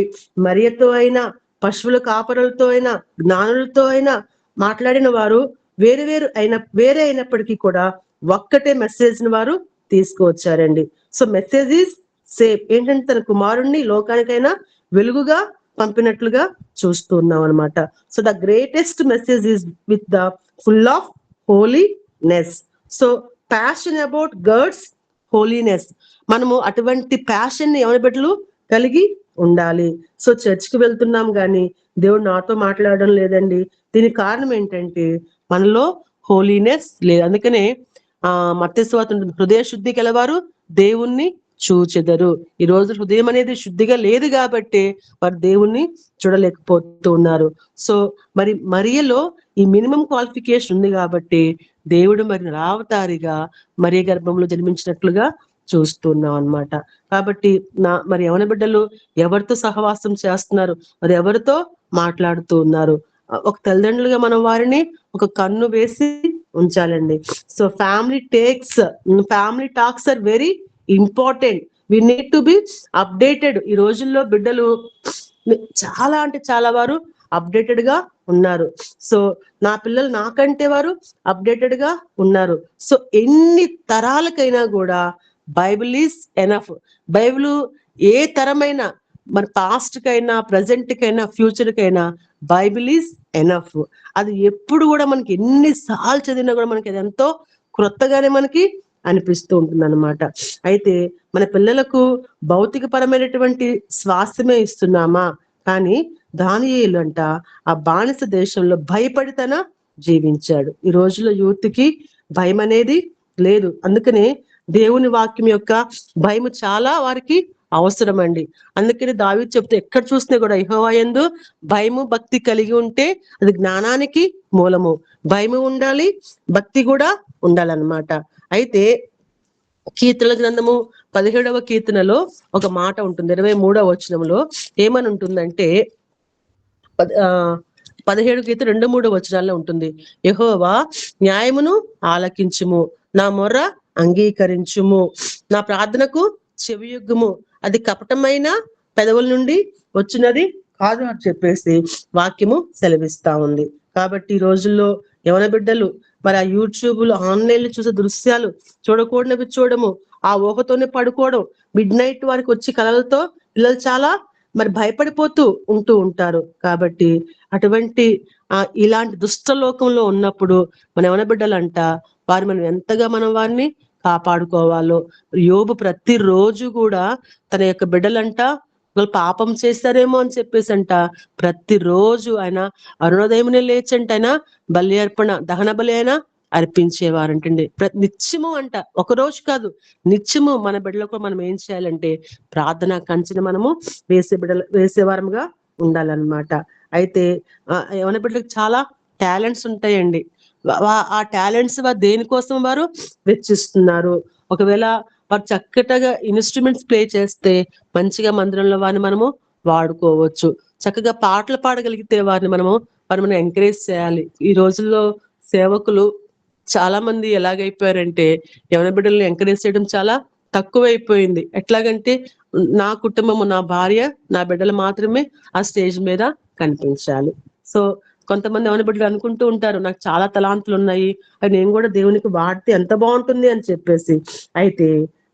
మరియతో అయినా, పశువుల కాపరులతో అయినా, జ్ఞానులతో అయినా మాట్లాడిన వారు వేరే అయినప్పటికీ కూడా ఒక్కటే మెసేజ్ ని వారు తీసుకువచ్చారండి. So message is same. ఏంటంటే తన కుమారుణ్ణి లోకానికైనా వెలుగుగా పంపినట్లుగా చూస్తూ ఉన్నాం అనమాట. So the greatest message is with the full of holiness. So passion about God's holiness. మనము అటువంటి ప్యాషన్ ని ఎవరి బిడ్డలు కలిగి ఉండాలి. సో చర్చ్కి వెళ్తున్నాం కానీ దేవుడు నాతో మాట్లాడడం లేదండి. దీనికి కారణం ఏంటంటే మనలో హోలీనెస్ లేదు. అందుకనే మత్తయి సువార్త ఉంటుంది, హృదయ శుద్ధి గలవారు దేవుణ్ణి చూచెదరు. ఈ రోజు హృదయం అనేది శుద్ధిగా లేదు కాబట్టి వారు దేవుణ్ణి చూడలేకపోతూ ఉన్నారు. సో మరి మరియలో ఈ మినిమం క్వాలిఫికేషన్ ఉంది కాబట్టి దేవుడు మరి రావతారిగా మరియ గర్భంలో జన్మించినట్లుగా చూస్తున్నాం అన్నమాట. కాబట్టి మరి యవన బిడ్డలు ఎవరితో సహవాసం చేస్తున్నారు, మరి ఎవరితో మాట్లాడుతూ ఉన్నారు? ఒక తల్లిదండ్రులుగా మనం వారిని ఒక కన్ను వేసి ఉంచాలండి. So family talks are very important. We need to be updated. ఈ రోజుల్లో బిడ్డలు చాలా అంటే చాలా వారు అప్డేటెడ్ గా ఉన్నారు. సో నా పిల్లలు నాకంటే వారు అప్డేటెడ్ గా ఉన్నారు. సో ఎన్ని తరాలకైనా కూడా బైబిల్ ఈజ్ ఎనఫ్. బైబిల్ ఏ తరమైనా, మన పాస్ట్ కైనా, ప్రజెంట్ కైనా, ఫ్యూచర్ కైనా బైబిల్ ఈజ్ ఎనఫ్. అది ఎప్పుడు కూడా మనకి ఎన్నిసార్లు చదివినా కూడా మనకి అది ఎంతో క్రొత్తగానే మనకి అనిపిస్తూ ఉంటుంది అనమాట. అయితే మన పిల్లలకు భౌతిక పరమైనటువంటి స్వాస్థ్యమే ఇస్తున్నామా, కానీ దానియేలు అంట ఆ బానిస దేశంలో భయపడి తన జీవించాడు. ఈ రోజుల్లో యూత్ కి భయం అనేది లేదు. అందుకనే దేవుని వాక్యం యొక్క భయము చాలా వారికి అవసరం అండి. అందుకని దావీదు చెప్తే ఎక్కడ చూసినా కూడా యెహోవా యందు భయము భక్తి కలిగి ఉంటే అది జ్ఞానానికి మూలము. భయము ఉండాలి, భక్తి కూడా ఉండాలన్నమాట. అయితే కీర్తనల గ్రంథము 17వ కీర్తనలో ఒక మాట ఉంటుంది, 23వ వచనంలో ఏమని ఉంటుందంటే 17 కీర్తన 2-3 వచనాల్లో ఉంటుంది, యెహోవా న్యాయమును ఆలకించుము, నా మొర్ర అంగీకరించుము, నా ప్రార్థనకు చెవియొగ్గుము, అది కపటమైన పెదవుల నుండి వచ్చినది కాదు అని చెప్పేసి వాక్యము సెలవిస్తా ఉంది. కాబట్టి ఈ రోజుల్లో యవన బిడ్డలు మరి ఆ యూట్యూబ్లు, ఆన్లైన్లు చూసే దృశ్యాలు, చూడకూడనివి చూడము, ఆ ఊహతోనే పడుకోవడం, మిడ్ నైట్ వారికి వచ్చి కలలతో పిల్లలు చాలా మరి భయపడిపోతూ ఉంటారు. కాబట్టి అటువంటి ఇలాంటి దుష్ట లోకంలో ఉన్నప్పుడు మన యవన బిడ్డలంట మనం ఎంతగా మనం వారిని కాపాడుకోవాలో. యోబు ప్రతిరోజు కూడా తన యొక్క బిడ్డలంట వాళ్ళు పాపం చేస్తారేమో అని చెప్పేసి అంట ప్రతిరోజు ఆయన అరుణోదయమునే లేచంట ఆయన బలి అర్పణ, దహన బలి అయినా అర్పించేవారంటండి. నిత్యము అంట, ఒక రోజు కాదు, నిత్యము మన బిడ్డలకు మనం ఏం చేయాలంటే ప్రార్థన కంచెని మనము వేసేవారముగా ఉండాలన్నమాట. అయితే యవన బిడ్డలకు చాలా టాలెంట్స్ ఉంటాయండి. ఆ టాలెంట్స్ వారు దేనికోసం వారు వెచ్చిస్తున్నారు. ఒకవేళ వారు చక్కటగా ఇన్స్ట్రుమెంట్స్ ప్లే చేస్తే మంచిగా మందిరంలో వారిని మనము వాడుకోవచ్చు. చక్కగా పాటలు పాడగలిగితే వారిని మనం ఎంకరేజ్ చేయాలి. ఈ రోజుల్లో సేవకులు చాలా మంది ఎలాగైపోయారంటే యవన బిడ్డలను ఎంకరేజ్ చేయడం చాలా తక్కువైపోయింది. ఎట్లాగంటే నా కుటుంబము, నా భార్య, నా బిడ్డలు మాత్రమే ఆ స్టేజ్ మీద కనిపించాలి. సో కొంతమంది యవన బిడ్డలు అనుకుంటూ ఉంటారు, నాకు చాలా తలాంతులు ఉన్నాయి, అది నేను కూడా దేవునికి వాడితే ఎంత బాగుంటుంది అని చెప్పేసి. అయితే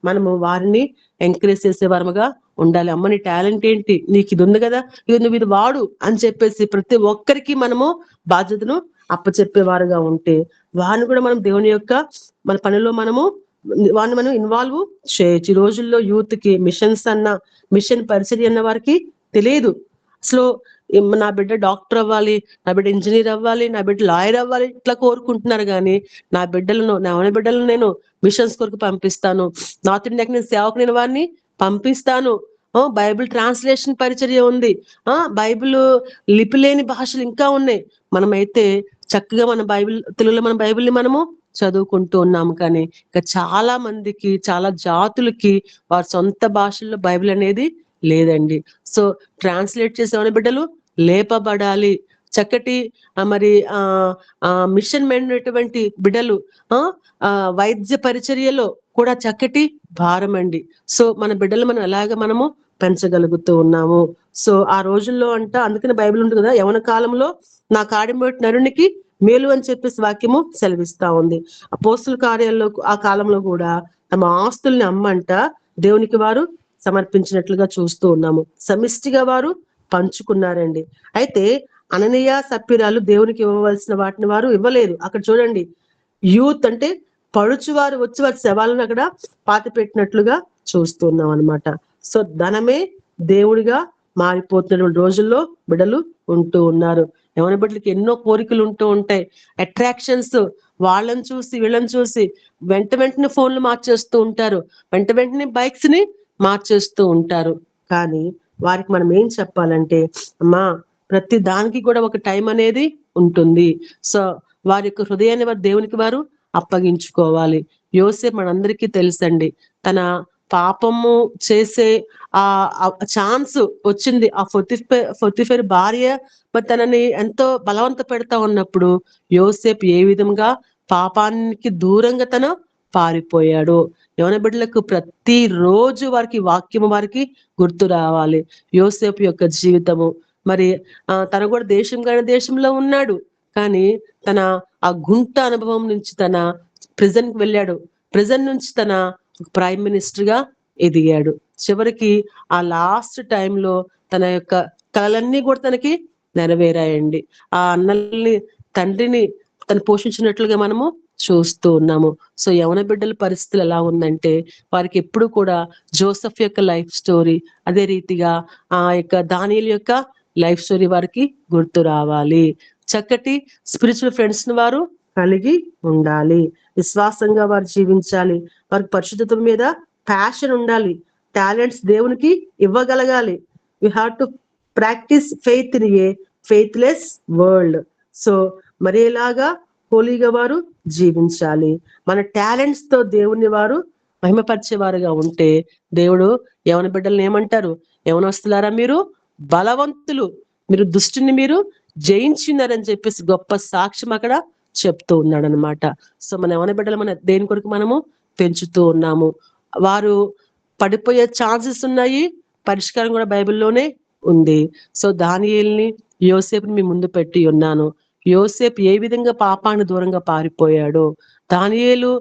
మనము వారిని ఎంకరేజ్ చేసే వారముగా ఉండాలి. అమ్మ నీ టాలెంట్ ఏంటి, నీకు ఇది ఉంది కదా, ఇది నువ్వు ఇది వాడు అని చెప్పేసి ప్రతి ఒక్కరికి మనము బాధ్యతను అప్పచెప్పేవారుగా ఉంటే వారిని కూడా మనం దేవుని యొక్క మన పనిలో మనము వారిని మనం ఇన్వాల్వ్ చేయొచ్చు. ఈ రోజుల్లో యూత్ కి మిషన్స్ అన్న, మిషన్ పరిచర్య అన్న వారికి తెలియదు. అసలు నా బిడ్డ డాక్టర్ అవ్వాలి, నా బిడ్డ ఇంజనీర్ అవ్వాలి, నా బిడ్డ లాయర్ అవ్వాలి ఇట్లా కోరుకుంటున్నారు. కానీ నా యవన బిడ్డలను నేను మిషన్స్ కొరకు పంపిస్తాను, నార్త్ ఇండియాకి నేను సేవకుని వారిని పంపిస్తాను. బైబిల్ ట్రాన్స్లేషన్ పరిచర్య ఉంది, బైబిల్ లిపి లేని భాషలు ఇంకా ఉన్నాయి. మనమైతే చక్కగా మన తెలుగులో మన బైబిల్ని మనము చదువుకుంటూ ఉన్నాము. కానీ ఇక చాలా మందికి, చాలా జాతులకి వారి సొంత భాషల్లో బైబిల్ అనేది లేదండి. సో ట్రాన్స్లేట్ చేసే బిడ్డలు లేపబడాలి. చక్కటి మరి మిషన్ మైనటువంటి బిడ్డలు వైద్య పరిచర్యలో కూడా చక్కటి భారం అండి. సో మన బిడ్డలు మనం ఎలాగ మనము పెంచగలుగుతూ ఉన్నాము. సో ఆ రోజుల్లో అందుకని బైబిల్ ఉంటుంది కదా, యవన కాలంలో నా కాడిమోటి నరునికి మేలు అని చెప్పేసి వాక్యము సెలవిస్తా ఉంది. అపోస్తుల కార్యాల్లో ఆ కాలంలో కూడా తమ ఆస్తుల్ని అమ్మంట దేవునికి వారు సమర్పించినట్లుగా చూస్తూ ఉన్నాము. సమిష్టిగా వారు పంచుకున్నారండి. అయితే అననీయ సప్పిరాలు దేవునికి ఇవ్వవలసిన వాటిని వారు ఇవ్వలేదు. అక్కడ చూడండి, యూత్ అంటే పడుచువారు వచ్చి వారి శవాలను అక్కడ పాతి పెట్టినట్లుగా చూస్తున్నాం అనమాట. సో ధనమే దేవుడిగా మారిపోతున్న రోజుల్లో బిడ్డలు ఉంటూ ఉన్నారు. యవన బిడ్డలకి ఎన్నో కోరికలు ఉంటూ ఉంటాయి, అట్రాక్షన్స్. వాళ్ళని చూసి వీళ్ళని చూసి వెంటనే ఫోన్లు మార్చేస్తూ ఉంటారు, వెంటనే బైక్స్ ని మార్చేస్తూ ఉంటారు. కానీ వారికి మనం ఏం చెప్పాలంటే, అమ్మా ప్రతి దానికి కూడా ఒక టైం అనేది ఉంటుంది. సో వారి యొక్క హృదయాన్ని వారు దేవునికి వారు అప్పగించుకోవాలి. యోసేపు మనందరికీ తెలుసండి, తన పాపము చేసే ఆ ఛాన్స్ వచ్చింది. ఆ పొతిఫెర్ భార్య మరి తనని ఎంతో బలవంత పెడతా ఉన్నప్పుడు యోసేపు ఏ విధంగా పాపానికి దూరంగా తను పారిపోయాడు. యవన బిడ్డలకు ప్రతి రోజు వారికి వాక్యము వారికి గుర్తు రావాలి. యోసేపు యొక్క జీవితము మరి తను కూడా దేశం కాని దేశంలో ఉన్నాడు, కానీ తన ఆ గుంట అనుభవం నుంచి తన ప్రిజన్ కి వెళ్ళాడు. ప్రిజన్ నుంచి తన ప్రైమ్ మినిస్టర్ గా ఎదిగాడు. చివరికి ఆ లాస్ట్ టైంలో తన యొక్క కళలన్నీ కూడా తనకి నెరవేరాయండి. ఆ అన్నల్ని, తండ్రిని తను పోషించినట్లుగా మనము చూస్తూ ఉన్నాము. సో యవన బిడ్డల పరిస్థితులు ఎలా ఉందంటే, వారికి ఎప్పుడు కూడా జోసెఫ్ యొక్క లైఫ్ స్టోరీ, అదే రీతిగా ఆ యొక్క దానియేలు యొక్క లైఫ్ స్టోరీ వారికి గుర్తు రావాలి. చక్కటి స్పిరిచువల్ ఫ్రెండ్స్ ని వారు కలిగి ఉండాలి. విశ్వాసంగా వారు జీవించాలి. వారికి పరిశుద్ధత మీద ప్యాషన్ ఉండాలి. టాలెంట్స్ దేవునికి ఇవ్వగలగాలి. You have to practise faith in a faithless world. So మరి ఎలాగా హోలీగా వారు జీవించాలి. మన టాలెంట్స్ తో దేవుని వారు మహిమపరిచేవారుగా ఉంటే దేవుడు యవన బిడ్డలను ఏమంటారు, యవనస్తులారా మీరు బలవంతులు, మీరు దుష్టుని మీరు జయించినారని చెప్పేసి గొప్ప సాక్ష్యం అక్కడ చెప్తూ ఉన్నాడు అనమాట. సో మన యవన బిడ్డలు మన దేని కొరకు మనము పెంచుతూ ఉన్నాము. వారు పడిపోయే ఛాన్సెస్ ఉన్నాయి, పరిష్కారం కూడా బైబిల్లోనే ఉంది. సో దానియేలుని, యోసేపుని మీ ముందు పెట్టి ఉన్నాను. యోసేపు ఏ విధంగా పాపాన్ని దూరంగా పారిపోయాడో, దానియేలు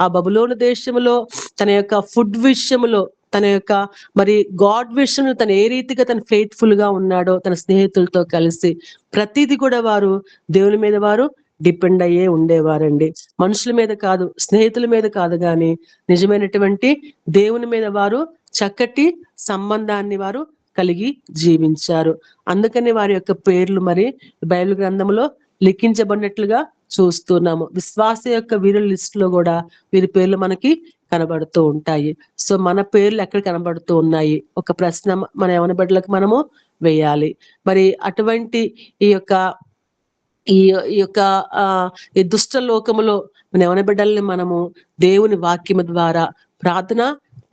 ఆ బబులోను దేశంలో తన యొక్క ఫుడ్ విషయంలో, తన యొక్క మరి గాడ్ విషయంలో తను ఏ రీతిగా తను ఫెయిత్ఫుల్ గా ఉన్నాడో తన స్నేహితులతో కలిసి, ప్రతిదీ కూడా వారు దేవుని మీద వారు డిపెండ్ అయ్యే ఉండేవారండి. మనుషుల మీద కాదు, స్నేహితుల మీద కాదు, కానీ నిజమైనటువంటి దేవుని మీద వారు చక్కటి సంబంధాన్ని వారు కలిగి జీవించారు. అందుకని వారి యొక్క పేర్లు మరి బైబిల్ గ్రంథంలో లిఖించబడినట్లుగా చూస్తున్నాము. విశ్వాస యొక్క వీరుల లిస్ట్ లో కూడా వీరి పేర్లు మనకి కనబడుతూ ఉంటాయి. సో మన పేర్లు ఎక్కడ కనబడుతూ ఉన్నాయి, ఒక ప్రశ్న మన యవన బిడ్డలకు మనము వేయాలి. మరి అటువంటి ఈ యొక్క ఈ దుష్ట లోకములో మన యవన బిడ్డల్ని మనము దేవుని వాక్యము ద్వారా, ప్రార్థన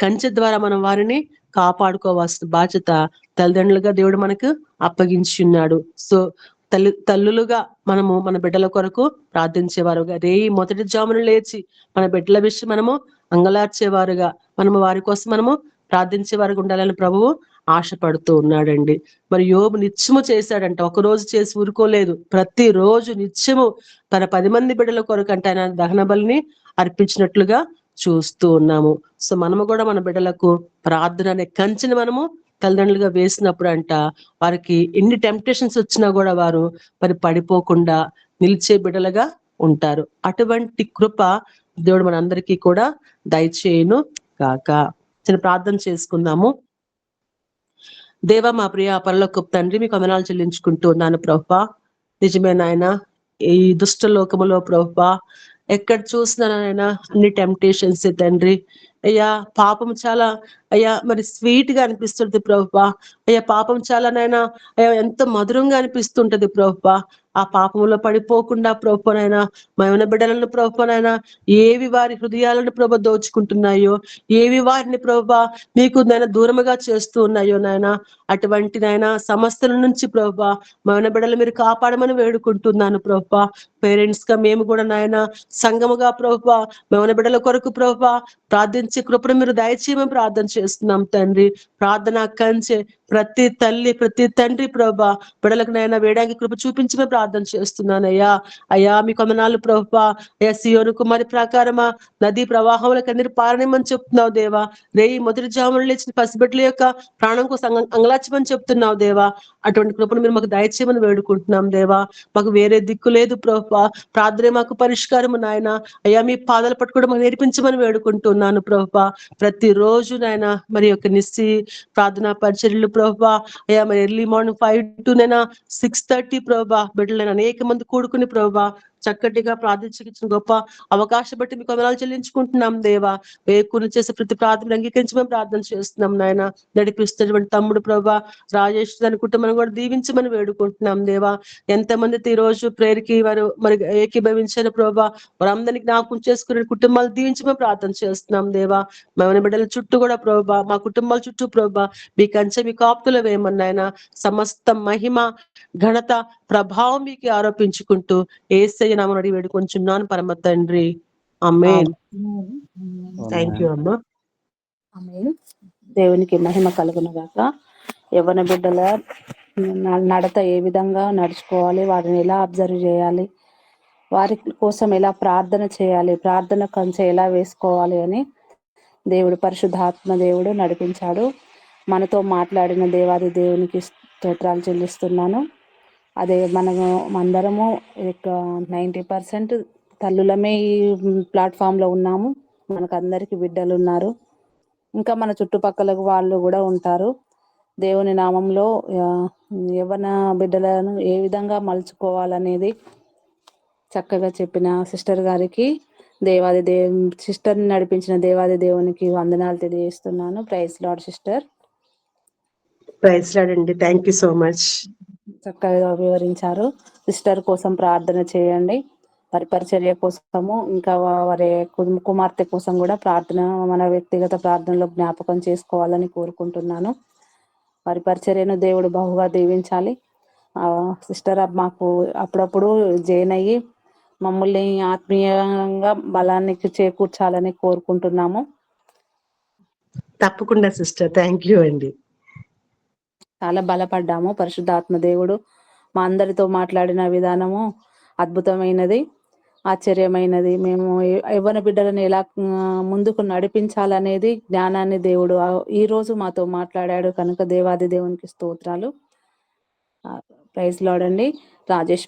కంచె ద్వారా మనం వారిని కాపాడుకోవాల్సిన బాధ్యత తల్లిదండ్రులుగా దేవుడు మనకు అప్పగించి ఉన్నాడు. సో తల్లులుగా మనము మన బిడ్డల కొరకు ప్రార్థించేవారుగా, మొదటి జామున లేచి మన బిడ్డల విషయం మనము అంగలార్చేవారుగా, మనము వారి కోసం మనము ప్రార్థించేవారుగా ఉండాలని ప్రభువు ఆశపడుతూ ఉన్నాడండి. మరి యోబు నిత్యము చేశాడంట, ఒకరోజు చేసి ఊరుకోలేదు, ప్రతిరోజు నిత్యము తన 10 మంది బిడ్డల కొరకంటే ఆయన దహన బలిని అర్పించినట్లుగా చూస్తూ ఉన్నాము. సో మనము కూడా మన బిడ్డలకు ప్రార్థన అనే కంచెని మనము తల్లిదండ్రులుగా వేసినప్పుడు అంట, వారికి ఎన్ని టెంప్టేషన్స్ వచ్చినా కూడా వారు మరి పడిపోకుండా నిలిచే బిడ్డలుగా ఉంటారు. అటువంటి కృప దేవుడు మనందరికీ కూడా దయచేయును కాక. చిన్న ప్రార్థన చేసుకుందాము. దేవా, మా ప్రియ పరలోకపు తండ్రి, మీకు వందనాలు చెల్లించుకుంటూ ఉన్నాను ప్రభువా. నిజమే నాయన, ఈ దుష్ట లోకములో ప్రభువా ఎక్కడ చూసినా నాయన అన్ని టెంప్టేషన్స్ తండ్రి. అయ్యా పాపం చాలా అయ్యా మరి స్వీట్ గా అనిపిస్తుంది ప్రభువా. అయ్యా పాపం చాలా నాయన అయ్యా ఎంతో మధురంగా అనిపిస్తుంటది ప్రభువా. ఆ పాపంలో పడిపోకుండా ప్రభునైనా మన బిడ్డలను ప్రభునైనా ఏవి వారి హృదయాలను ప్రభు దోచుకుంటున్నాయో, ఏవి వారిని ప్రభు మీకు నాయన దూరముగా చేస్తూ ఉన్నాయో నాయన, అటువంటి నాయన సమస్యల నుంచి ప్రభు మన బిడ్డలు మీరు కాపాడమని వేడుకుంటున్నాను ప్రభు. పేరెంట్స్ గా మేము కూడా నాయన సంఘముగా ప్రభు మన బిడ్డల కొరకు ప్రభు ప్రార్థించే కృపను మీరు దయచేయమని ప్రార్థన చేస్తున్నాం తండ్రి. ప్రార్థన కంచే ప్రతి తల్లి ప్రతి తండ్రి ప్రభా బిడ్డలకు నైనా వేయడానికి కృప చూపించమని ప్రార్థన చేస్తున్నాను అయ్యా. అయ్యా మీ కొందనాలు ప్రభా, అయ్యా సియోను కుమారి ప్రకారమా నదీ ప్రవాహంలో కన్నీరు పారనిమని చెప్తున్నావు దేవా. రేయి మొదటి జాములు లేచిన పసిబిడ్డల యొక్క ప్రాణం కోసం అంగలార్చమని చెప్తున్నావు దేవా. అటువంటి కృపను మీరు మాకు దయచేయమని వేడుకుంటున్నాం దేవా. మాకు వేరే దిక్కు లేదు ప్రభా, ప్రార్థనే మాకు పరిష్కారము నాయన. అయ్యా మీ పాదాలు పట్టుకోవడం మాకు నేర్పించమని వేడుకుంటున్నాను ప్రభా. ప్రతిరోజు నాయన మరి యొక్క నిస్సి ప్రార్థనా పరిచర్యలు ప్రభా, అయ్యా మరి ఎర్లీ మార్నింగ్ 5 to 6:30 ప్రభా బిడ్డలైన అనేక మంది కూడుకుని ప్రభా చక్కటిగా ప్రార్థించిన గొప్ప అవకాశం బట్టి మీకు వందనాలు చెల్లించుకుంటున్నాం దేవా. వేకుని చేసే ప్రతి ప్రార్థన అంగీకరించి మేము ప్రార్థన చేస్తున్నాం నాయన. నడిపిస్తున్నటువంటి తమ్ముడు ప్రభా రాజేష్ దాని కుటుంబాన్ని కూడా దీవించమని వేడుకుంటున్నాం దేవా. ఎంతమంది ఈ రోజు ప్రేయర్కి వారు మరి ఏకీభవించారు ప్రభా, వారందరినీ జ్ఞాపకం చేసుకునే కుటుంబాలు దీవించమని ప్రార్థన చేస్తున్నాం దేవా. మన బిడ్డల చుట్టూ కూడా ప్రభా, మా కుటుంబాల చుట్టూ ప్రభా మీ కంచె మీ కాపుతుల వేయమన్నాయన. సమస్త మహిమ ఘనత ప్రభావం మీకు ఆరోపించుకుంటూ యేసయ్య నామమున అడిగి వేడుకొంచున్నాను పరమ తండ్రి. ఆమేన్. థ్యాంక్ యూ అమ్మా. దేవునికి మహిమ కలుగును గాక. యవ్వన బిడ్డల నడత ఏ విధంగా నడుచుకోవాలి, వారిని ఎలా అబ్జర్వ్ చేయాలి, వారి కోసం ఎలా ప్రార్థన చేయాలి, ప్రార్థన కంచె ఎలా వేసుకోవాలి అని దేవుడు పరిశుద్ధాత్మ దేవుడు నడిపించాడు. మనతో మాట్లాడిన దేవాది దేవునికి స్తోత్రాలు చెల్లిస్తున్నాను. అదే మనము అందరము 90% తల్లులమే ఈ ప్లాట్ఫామ్లో ఉన్నాము. మనకు అందరికీ బిడ్డలు ఉన్నారు, ఇంకా మన చుట్టుపక్కల వాళ్ళు కూడా ఉంటారు. దేవుని నామంలో యవ్వన బిడ్డలను ఏ విధంగా మలుచుకోవాలనేది చక్కగా చెప్పిన సిస్టర్ గారికి సిస్టర్ని నడిపించిన దేవాది దేవునికి వందనాలు తెలియజేస్తున్నాను. Praise Lord sister. Praise Lord అండి. Thank you so much. చక్కగా వివరించారు. సిస్టర్ కోసం ప్రార్థన చేయండి, వారి పరిచర్య కోసము, ఇంకా వారి కుమార్తె కోసం కూడా ప్రార్థన మన వ్యక్తిగత ప్రార్థనలో జ్ఞాపకం చేసుకోవాలని కోరుకుంటున్నాను. వారి పరిచర్యను దేవుడు బహుగా దీవించాలి. సిస్టర్ మాకు అప్పుడప్పుడు జాయిన్ అయ్యి మమ్మల్ని ఆత్మీయంగా బలాన్ని చేకూర్చాలని కోరుకుంటున్నాము. తప్పకుండా సిస్టర్, థ్యాంక్ యూ అండి. చాలా బలపడ్డాము. పరిశుద్ధాత్మ దేవుడు మా అందరితో మాట్లాడిన విధానము అద్భుతమైనది, ఆశ్చర్యమైనది. మేము యవ్వన బిడ్డలను ఎలా ముందుకు నడిపించాలనేది జ్ఞానాన్ని దేవుడు ఈ రోజు మాతో మాట్లాడాడు కనుక దేవాది దేవునికి స్తోత్రాలు. ప్రైజ్ లార్డ్ అండి. రాజేష్